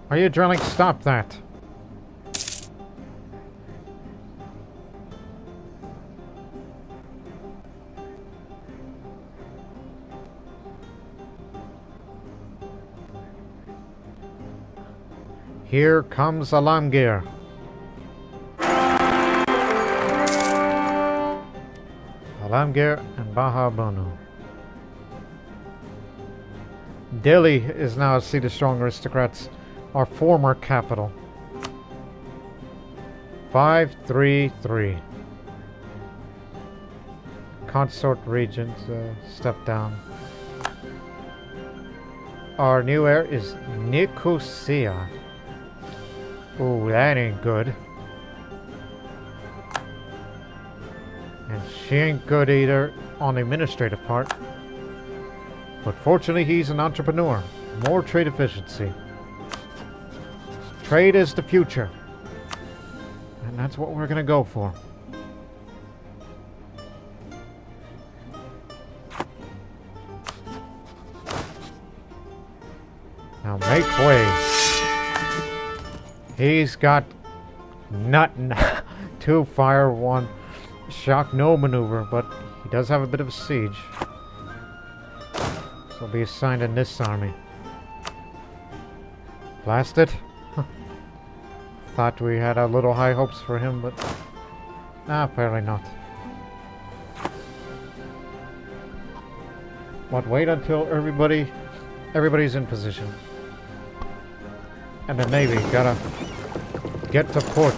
Are you drilling? Stop that. Here comes Alamgir. Alamgir and Bahabanu. Delhi is now a seat of strong aristocrats. Our former capital. 533. Consort regent, step down. Our new heir is Nicosia. Ooh, that ain't good. And she ain't good either on the administrative part. But fortunately, he's an entrepreneur. More trade efficiency. Trade is the future. And that's what we're gonna go for. Now make way. He's got nothing. 2 fire, 1 shock, no maneuver, but he does have a bit of a siege. So he'll be assigned in this army. Blast it. Thought we had a little high hopes for him, but apparently not. But wait until everybody's in position. And the Navy gotta get to port.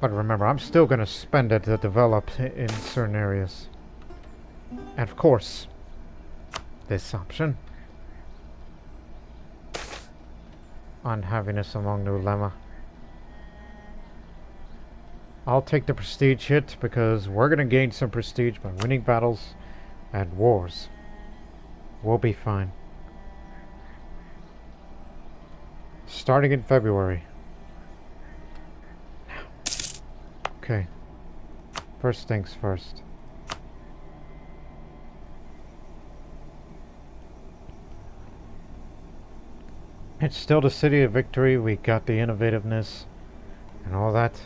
But remember, I'm still going to spend it to develop in certain areas. And of course, this option on happiness among new lemma. I'll take the prestige hit because we're going to gain some prestige by winning battles and wars. We'll be fine. Starting in February. Okay, first things first. It's still the city of victory. We got the innovativeness and all that.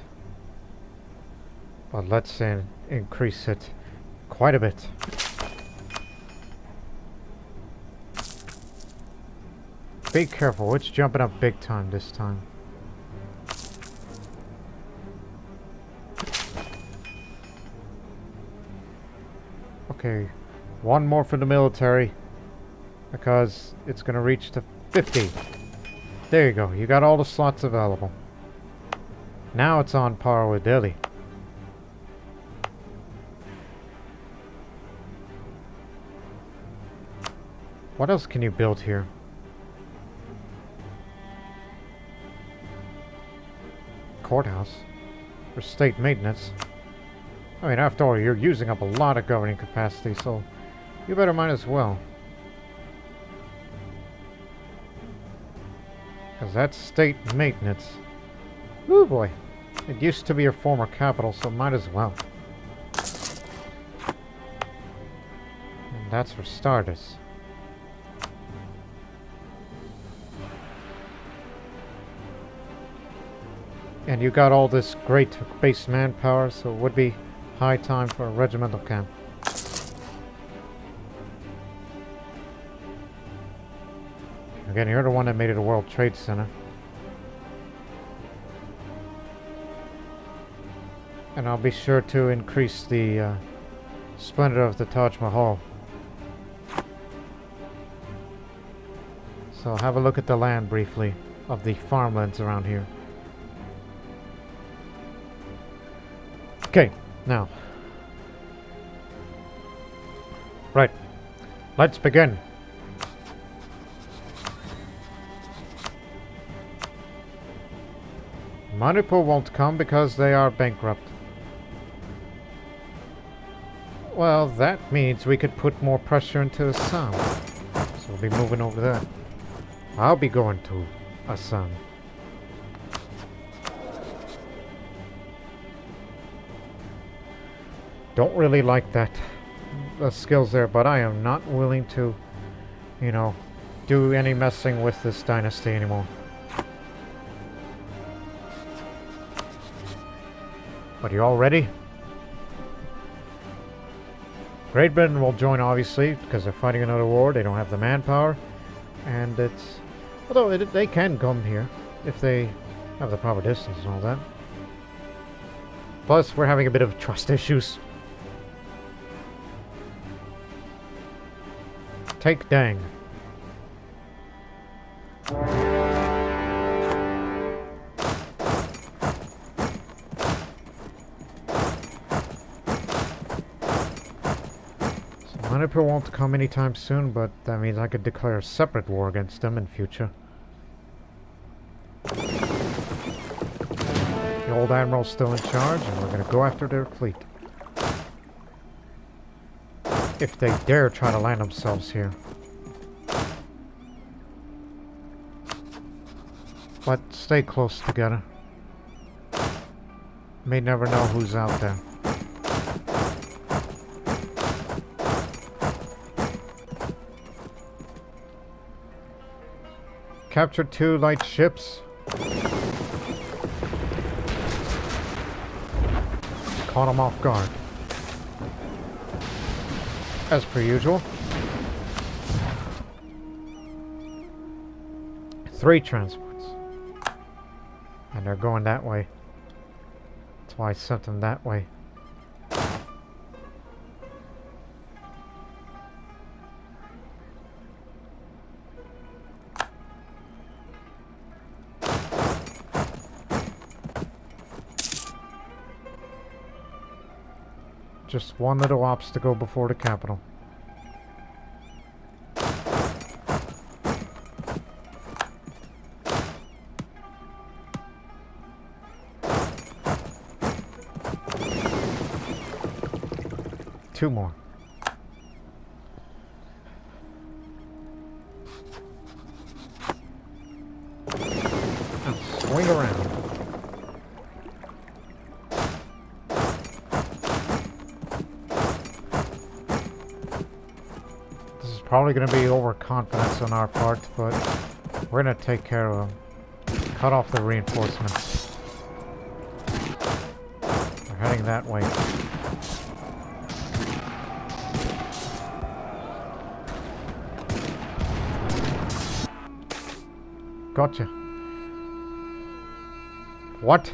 But let's increase it quite a bit. Be careful, it's jumping up big time this time. Okay, 1 more for the military, because it's going to reach to 50. There you go, you got all the slots available. Now it's on par with Delhi. What else can you build here? Courthouse for state maintenance. I mean, after all, you're using up a lot of governing capacity, so you better might as well. Because that's state maintenance. Ooh boy. It used to be your former capital, so might as well. And that's for starters. And you got all this great base manpower, so it would be high time for a regimental camp. Again, you're the one that made it a World Trade Center. And I'll be sure to increase the splendor of the Taj Mahal. So have a look at the land briefly of the farmlands around here. Okay, now. Right. Let's begin. Manipur won't come because they are bankrupt. Well, that means we could put more pressure into Assam. So we'll be moving over there. I'll be going to Assam. Don't really like that skills there, but I am not willing to, you know, do any messing with this dynasty anymore. But you all ready? Great Britain will join, obviously, because they're fighting another war. They don't have the manpower. And it's... although they can come here if they have the proper distance and all that. Plus, we're having a bit of trust issues. Take Dang. Manipur won't come anytime soon, but that means I could declare a separate war against them in future. The old admiral's still in charge, and we're going to go after their fleet. If they dare try to land themselves here. But stay close together. May never know who's out there. Capture 2 light ships. Caught them off guard. As per usual. 3 transports. And they're going that way. That's why I sent them that way. Just one little obstacle before the capital. Two more. Now swing around. Probably going to be overconfidence on our part, but we're going to take care of them. Cut off the reinforcements. We're heading that way. Gotcha. What?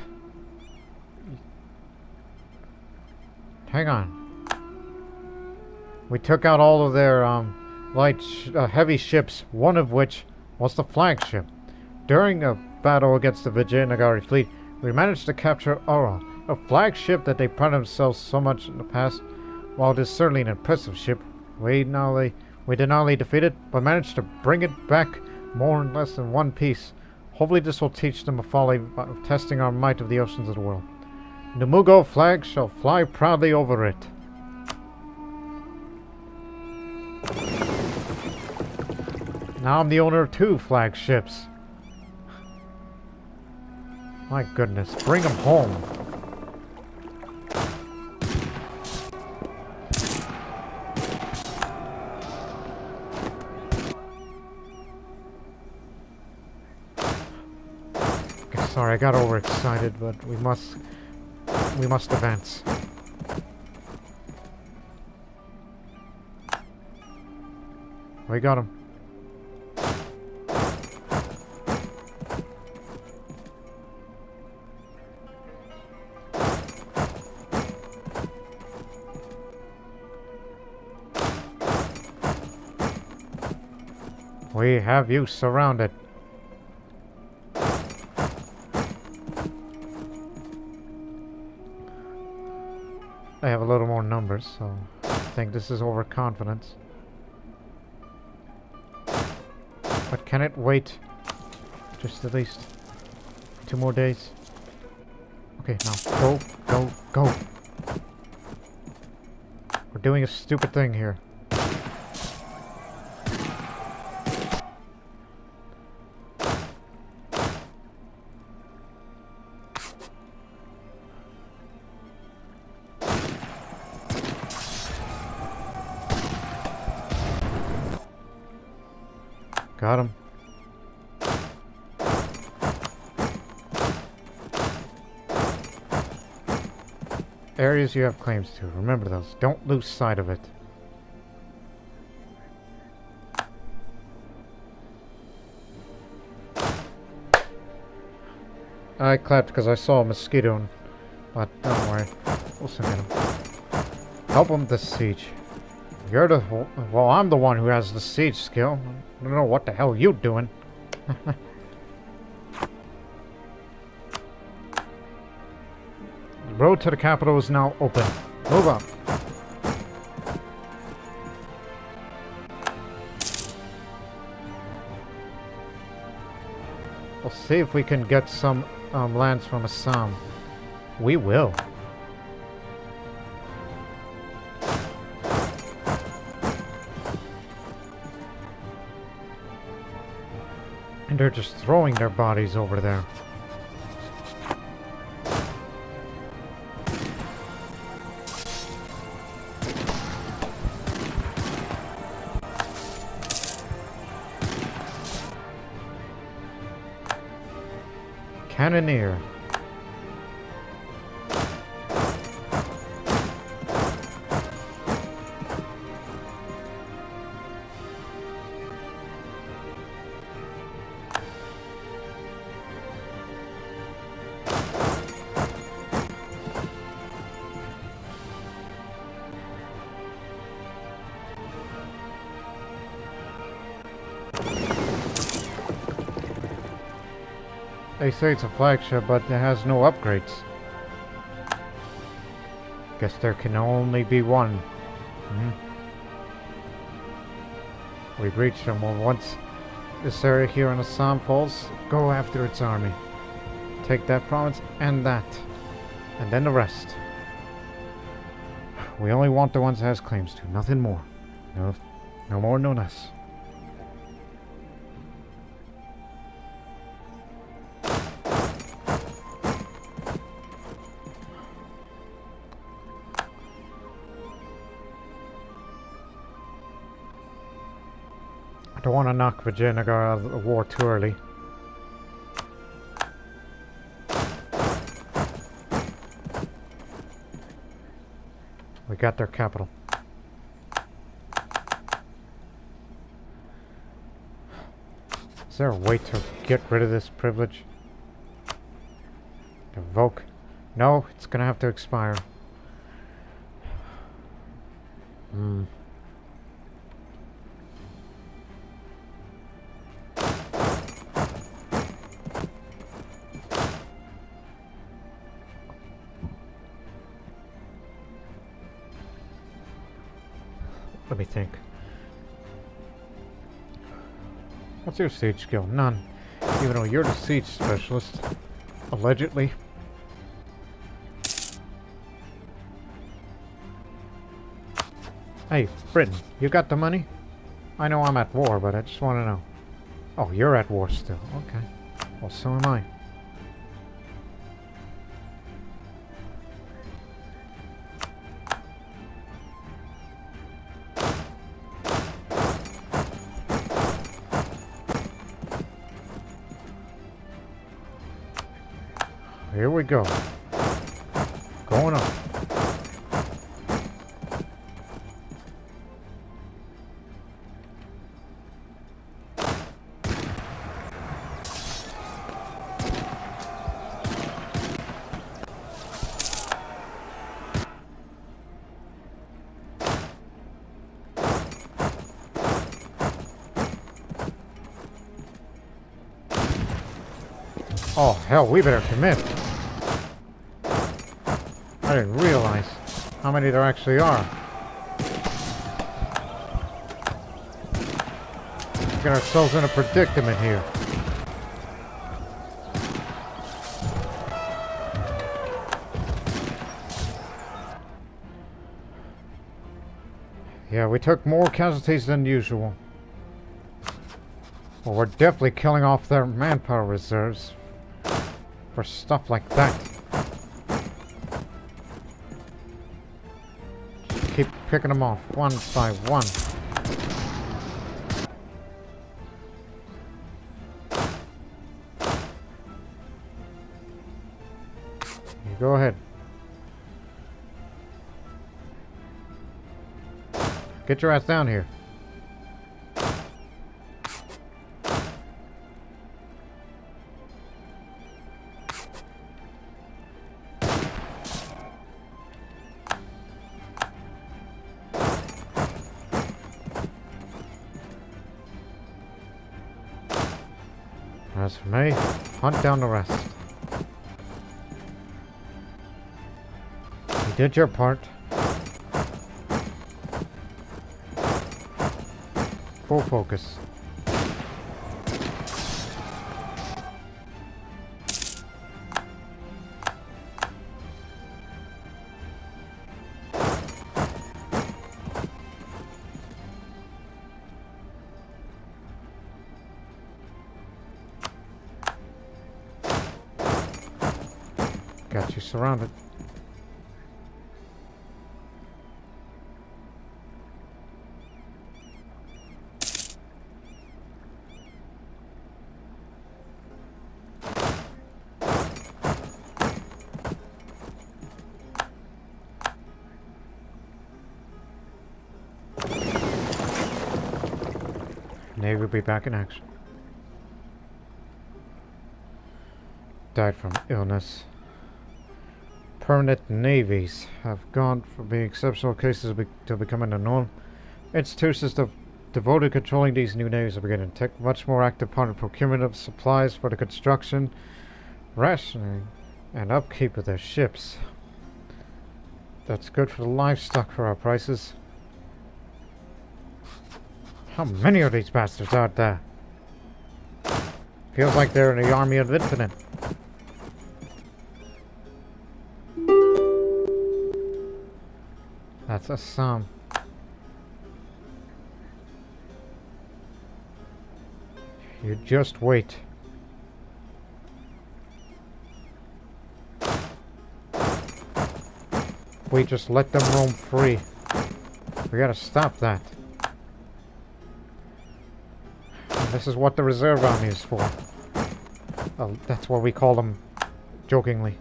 Hang on. We took out all of their, heavy ships, one of which was the flagship. During a battle against the Vijayanagari fleet, we managed to capture Aura, a flagship that they prided themselves so much in the past. While it is certainly an impressive ship, we did not only defeat it, but managed to bring it back more or less in one piece. Hopefully this will teach them a folly of testing our might of the oceans of the world. The Mughal flag shall fly proudly over it. Now I'm the owner of 2 flagships. My goodness, bring them home. Okay, sorry, I got overexcited, but we must advance. We got him. We have you surrounded. They have a little more numbers, so I think this is overconfidence. But can it wait just at least 2 more days? Okay, now go, go, go. We're doing a stupid thing here. Got him. Areas you have claims to. Remember those. Don't lose sight of it. I clapped because I saw a mosquito, but don't worry. We'll soon get him. Help him with the siege. You're the... Well, I'm the one who has the siege skill. I don't know what the hell you're doing. The road to the capital is now open. Move up. We'll see if we can get some lands from Assam. We will. And they're just throwing their bodies over there. Cannoneer. They say it's a flagship, but it has no upgrades. Guess there can only be one. We breached them. Well, once this area here in Assam falls, go after its army. Take that province and that. And then the rest. We only want the ones it has claims to. Nothing more. No more, no less. I don't want to knock Vijayanagar out of the war too early. We got their capital. Is there a way to get rid of this privilege? Evoke? No, it's gonna have to expire. Let me think. What's your siege skill? None. Even though you're the siege specialist. Allegedly. Hey, Britain, you got the money? I know I'm at war, but I just want to know. Oh, you're at war still. Okay. Well, so am I. Here we go. Going up. Oh, hell, we better commit. I didn't realize how many there actually are. Get ourselves in a predicament here. Yeah, we took more casualties than usual. Well, we're definitely killing off their manpower reserves for stuff like that. Just keep picking them off one by one. You go ahead. Get your ass down here. As for me, hunt down the rest. You did your part. Full focus. Got you surrounded. Navy will be back in action. Died from illness. Permanent navies have gone from being exceptional cases to becoming the norm. Institutions devoted to controlling these new navies are beginning to take much more active part in procurement of supplies for the construction, rationing, and upkeep of their ships. That's good for the livestock for our prices. How many of these bastards are there? Feels like they're in the army of infinite. That's a sum. You just wait. We just let them roam free. We gotta stop that. And this is what the reserve army is for. That's what we call them, jokingly.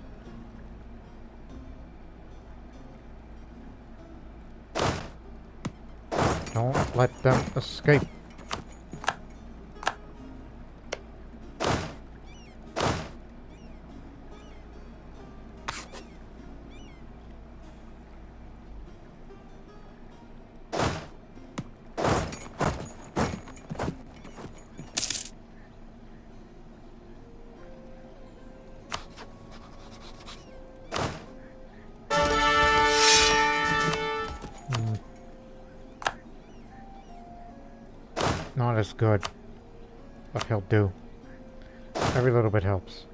Don't let them escape. Not as good, but he'll do. Every little bit helps.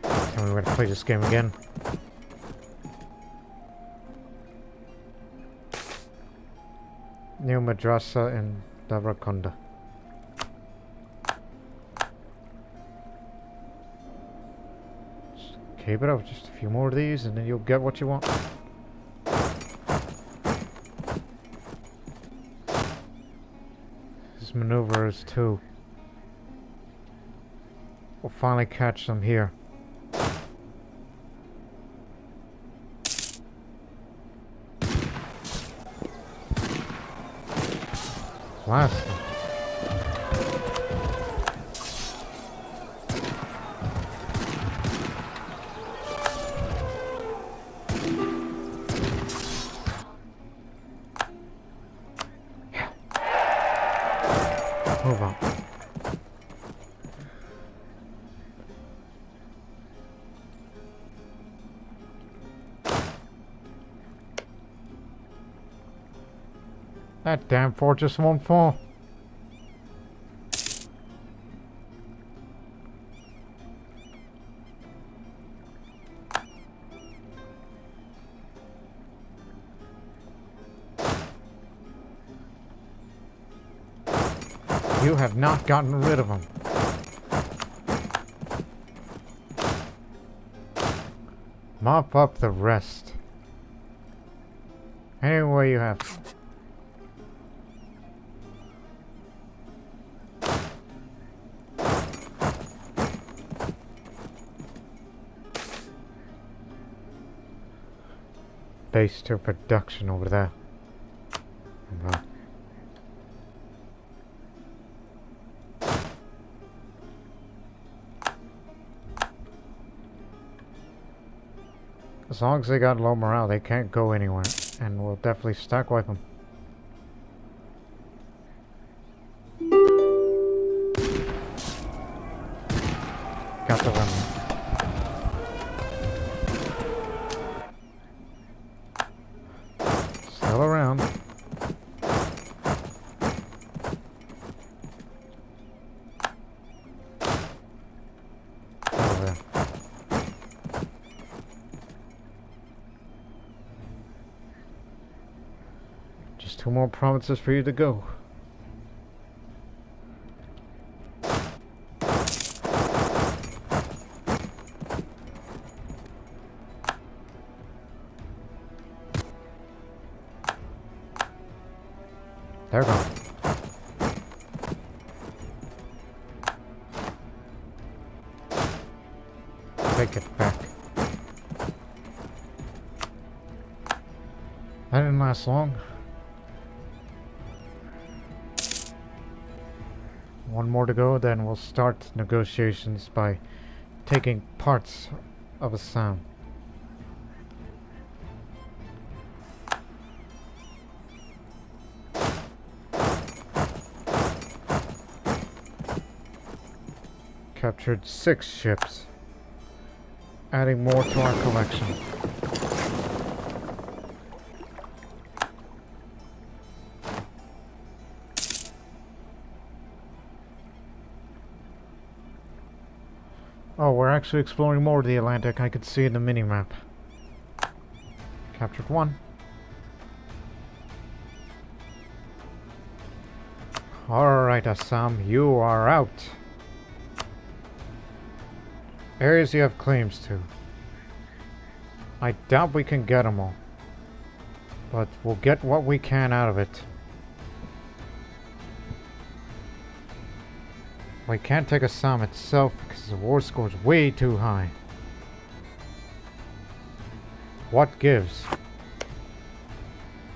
Tell me we're gonna play this game again. new madrasa in Devarakonda. Keep it up, just a few more of these and then you'll get what you want. This maneuver is too. We'll finally catch them here. Blast them. Move on. That damn fortress won't fall. You have not gotten rid of them. Mop up the rest. Any way you have to. Base to production over there. Well. As long as they got low morale, they can't go anywhere, and we'll definitely stack wipe them. Got the remnant. Still around. Over there. Just 2 more provinces for you to go. They're gone. Take it back. That didn't last long. 1 more to go, then we'll start negotiations by taking parts of Assam. Captured 6 ships, adding more to our collection. Oh, we're actually exploring more of the Atlantic. I could see in the mini-map. Captured 1. Alright, Assam, you are out. Areas you have claims to. I doubt we can get them all. But we'll get what we can out of it. We can't take Assam itself because the war score is way too high. What gives?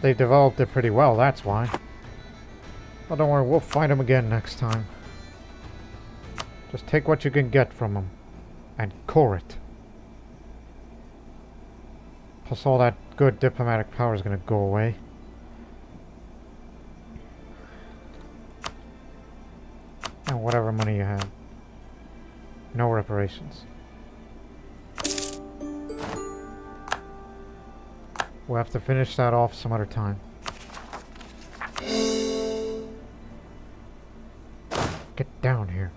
They developed it pretty well, that's why. But don't worry, we'll fight them again next time. Just take what you can get from them. And core it. Plus all that good diplomatic power is going to go away. And whatever money you have. No reparations. We'll have to finish that off some other time. Get down here.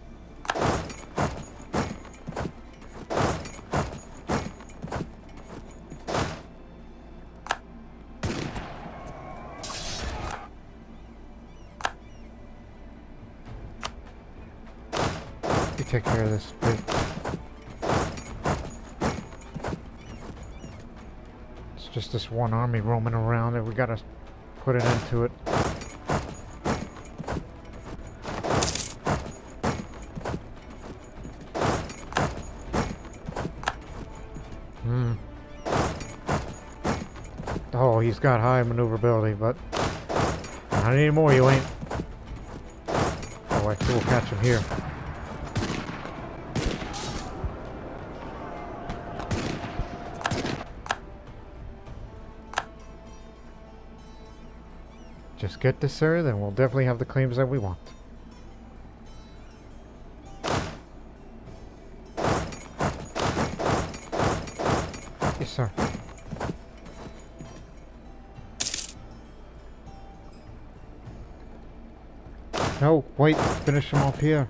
take care of this bit. It's just this one army roaming around and we gotta put an end to it. Oh, he's got high maneuverability, but not anymore, you ain't. Oh, I think we'll catch him here. Just get this area, then we'll definitely have the claims that we want. Yes, sir. No, wait, finish him off here.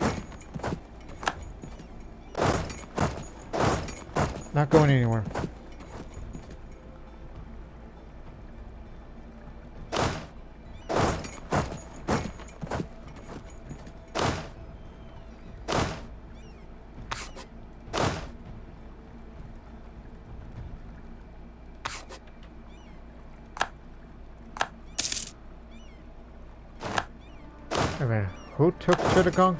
Not going anywhere. Wait a minute, who took Chittagong?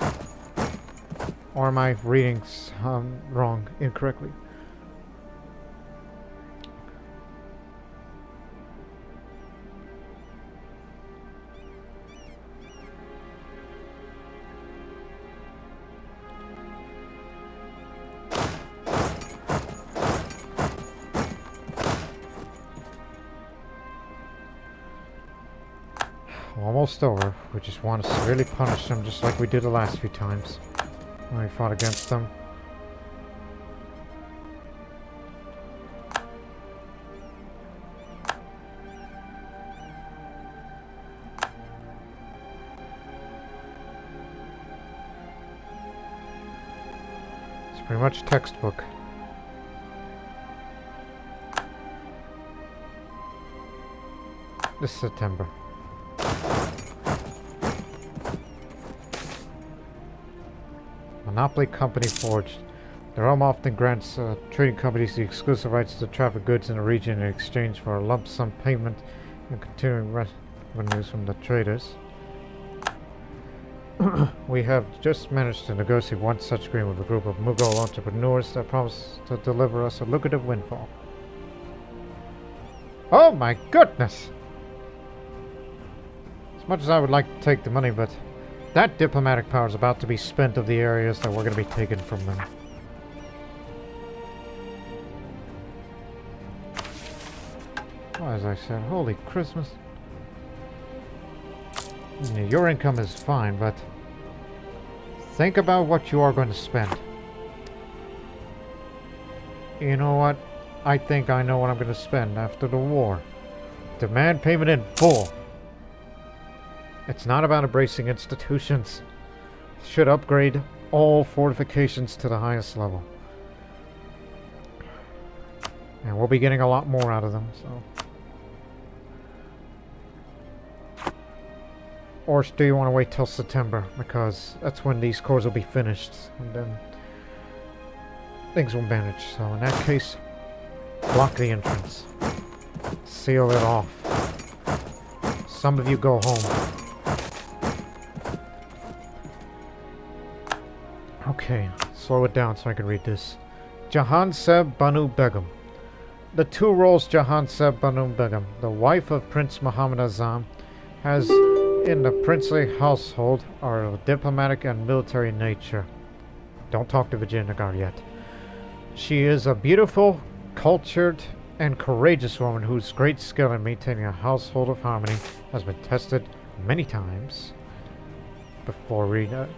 Or am I reading wrong, incorrectly? Almost over. We just want to severely punish them just like we did the last few times when we fought against them. It's pretty much textbook. This September. Monopoly Company forged. The realm often grants trading companies the exclusive rights to traffic goods in a region in exchange for a lump sum payment and continuing revenues from the traders. We have just managed to negotiate one such agreement with a group of Mughal entrepreneurs that promise to deliver us a lucrative windfall. Oh my goodness! As much as I would like to take the money, but that diplomatic power is about to be spent of the areas that we're going to be taken from them. Well, as I said, holy Christmas. Yeah, your income is fine, but think about what you are going to spend. You know what? I think I know what I'm going to spend after the war. Demand payment in full. It's not about embracing institutions. Should upgrade all fortifications to the highest level. And we'll be getting a lot more out of them, so. Or do you want to wait till September? Because that's when these cores will be finished. And then things will manage. So in that case, block the entrance. Seal it off. Some of you go home. Okay, slow it down so I can read this. Jahan Seb Banu Begum. The two roles Jahan Seb Banu Begum, the wife of Prince Muhammad Azam, has in the princely household are of diplomatic and military nature. Don't talk to Vijayanagar yet. She is a beautiful, cultured, and courageous woman whose great skill in maintaining a household of harmony has been tested many times before reading it.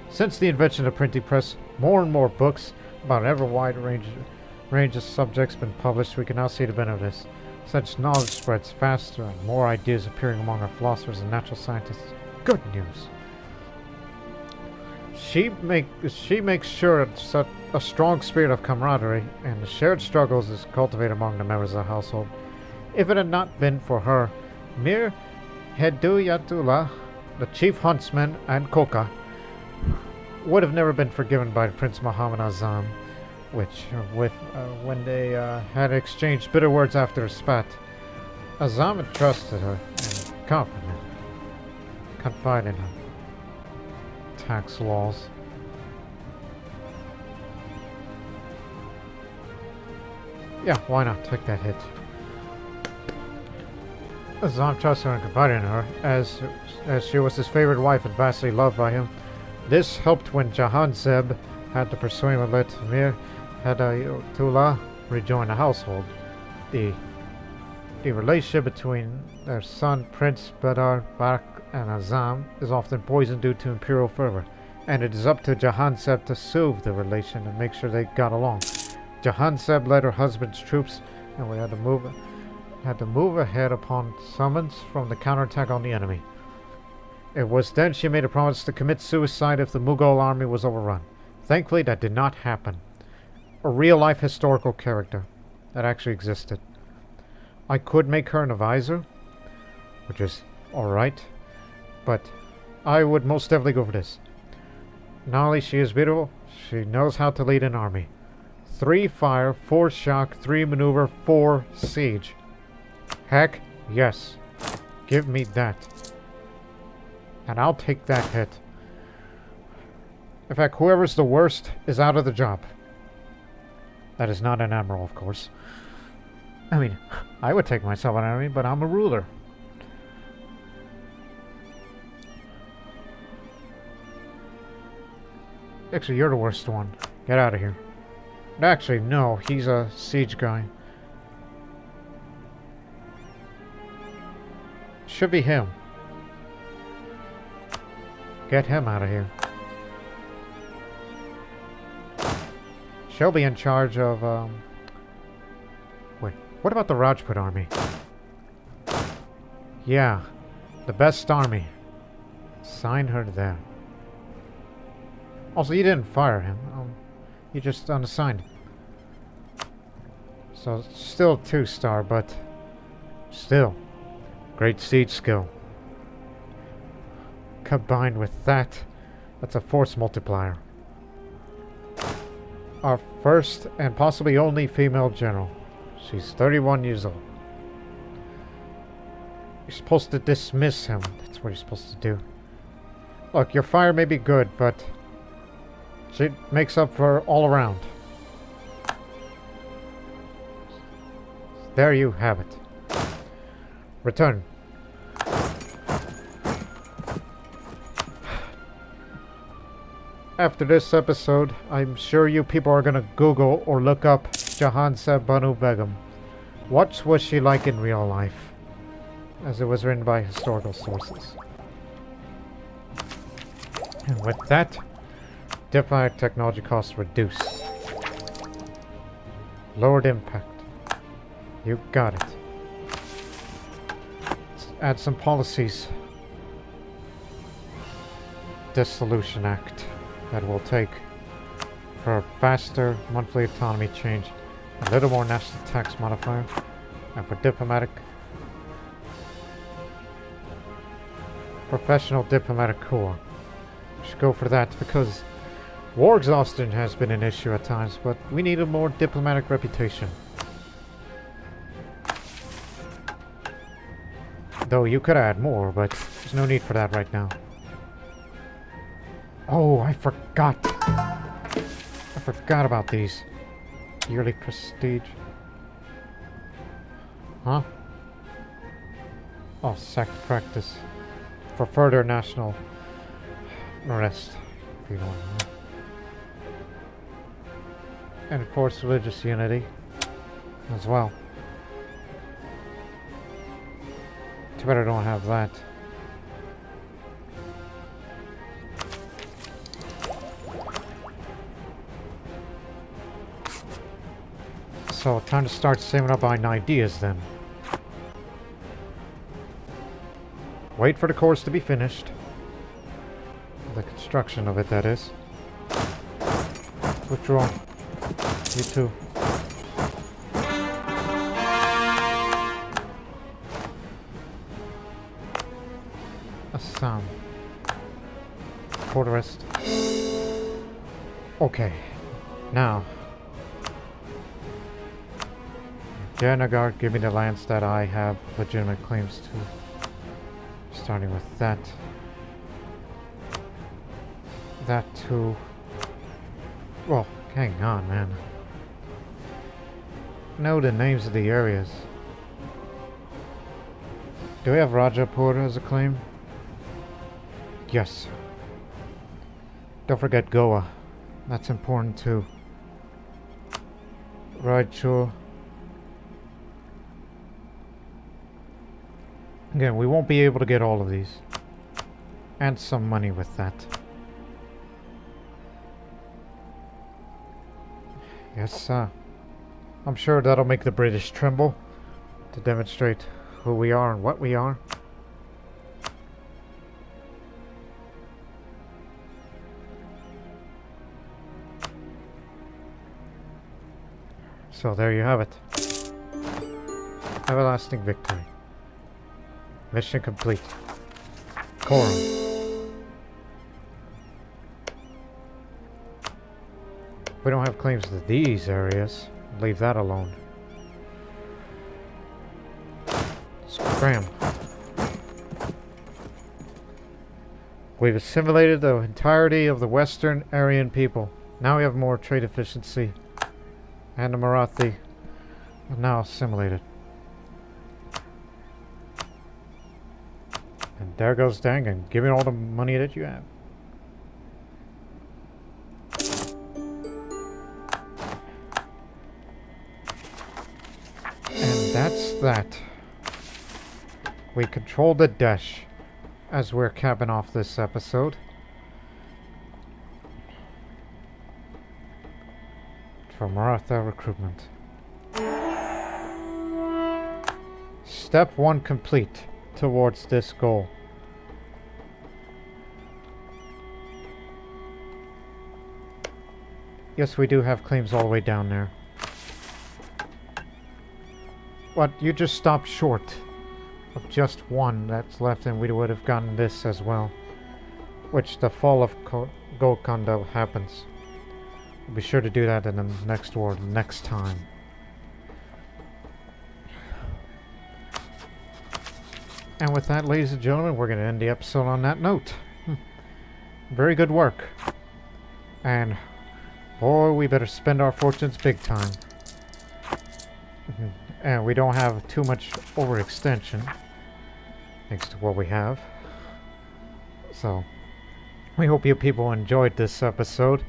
Since the invention of the printing press, more and more books about an ever wide range of subjects have been published. We can now see the benefit of this. Such knowledge spreads faster and more ideas appearing among our philosophers and natural scientists. Good news. She makes sure that a strong spirit of camaraderie and the shared struggles is cultivated among the members of the household. If it had not been for her, Mir Heduyatullah, the chief huntsman, and Koka, would have never been forgiven by Prince Muhammad Azam, when they had exchanged bitter words after a spat. Azam had trusted her and confided in her. Tax laws. Yeah, why not? Take that hit. Azam trusted her and confided in her, as she was his favorite wife and vastly loved by him. This helped when Jahan Zeb had to persuade him to let Mir Hedayatullah rejoin the household. The relationship between their son Prince Badar Barak and Azam is often poisoned due to imperial fervor, and it is up to Jahan Zeb to soothe the relation and make sure they got along. Jahan Zeb led her husband's troops, and we had to move ahead upon summons from the counterattack on the enemy. It was then she made a promise to commit suicide if the Mughal army was overrun. Thankfully, that did not happen. A real-life historical character that actually existed. I could make her an advisor, which is alright, but I would most definitely go for this. Not only she is beautiful, she knows how to lead an army. 3 fire, 4 shock, 3 maneuver, 4 siege. Heck, yes. Give me that. And I'll take that hit. In fact, whoever's the worst is out of the job. That is not an admiral, of course. I mean, I would take myself an enemy, but I'm a ruler. Actually, you're the worst one. Get out of here. Actually, no, he's a siege guy. Should be him. Get him out of here. She'll be in charge of, wait, what about the Rajput army? Yeah, the best army. Sign her there. Also, you didn't fire him. You just unassigned him. So, still 2-star, but still, great siege skill. Combined with that, that's a force multiplier. Our first and possibly only female general. She's 31 years old. You're supposed to dismiss him. That's what you're supposed to do. Look, your fire may be good, but she makes up for all around. There you have it. Return. After this episode, I'm sure you people are gonna Google or look up Jahan Zeb Banu Begum. What was she like in real life? As it was written by historical sources. And with that, diplomatic technology costs reduced. Lowered impact. You got it. Let's add some policies. Dissolution Act that will take for a faster monthly autonomy change, a little more national tax modifier, and for diplomatic, professional diplomatic corps. We should go for that because war exhaustion has been an issue at times, but we need a more diplomatic reputation. Though you could add more, but there's no need for that right now. Oh, I forgot. I forgot about these. Yearly prestige. Huh? Oh, sack practice. For further national arrest. If you don't know. And of course, religious unity as well. Too bad I don't have that. So, time to start saving up on ideas then. Wait for the course to be finished. The construction of it, that is. Withdraw. You too. Assam. Quarterist. Okay. Now. Janagar, give me the lands that I have legitimate claims to. Starting with that. That too. Well, hang on, man. Know the names of the areas. Do we have Rajapur as a claim? Yes. Don't forget Goa. That's important too. Raichur. Again, we won't be able to get all of these. And some money with that. Yes, I'm sure that'll make the British tremble to demonstrate who we are and what we are. So there you have it. Everlasting victory. Mission complete. Quorum. We don't have claims to these areas. Leave that alone. Scram. We've assimilated the entirety of the Western Aryan people. Now we have more trade efficiency. And the Marathi are now assimilated. And there goes Dangan. Give me all the money that you have. And that's that. We control the Desh as we're capping off this episode. For Maratha recruitment. Step 1 complete towards this goal. Yes, we do have claims all the way down there. But you just stopped short of just one that's left, and we would have gotten this as well. Which the fall of Golconda happens. We'll be sure to do that in the next war next time. And with that, ladies and gentlemen, we're going to end the episode on that note. Very good work. And boy, we better spend our fortunes big time. And we don't have too much overextension, thanks to what we have. So, we hope you people enjoyed this episode.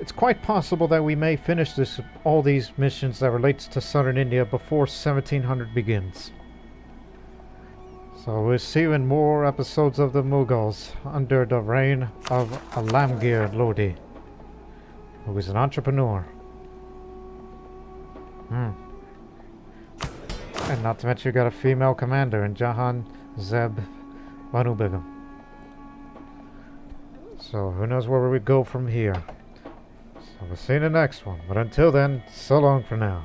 It's quite possible that we may finish all these missions that relates to southern India before 1700 begins. So we'll see you in more episodes of the Mughals under the reign of Alamgir Lodi, who is an entrepreneur. And not to mention you got a female commander in Jahan Zeb Banu Begum. So who knows where we go from here. So we'll see you in the next one. But until then, so long for now.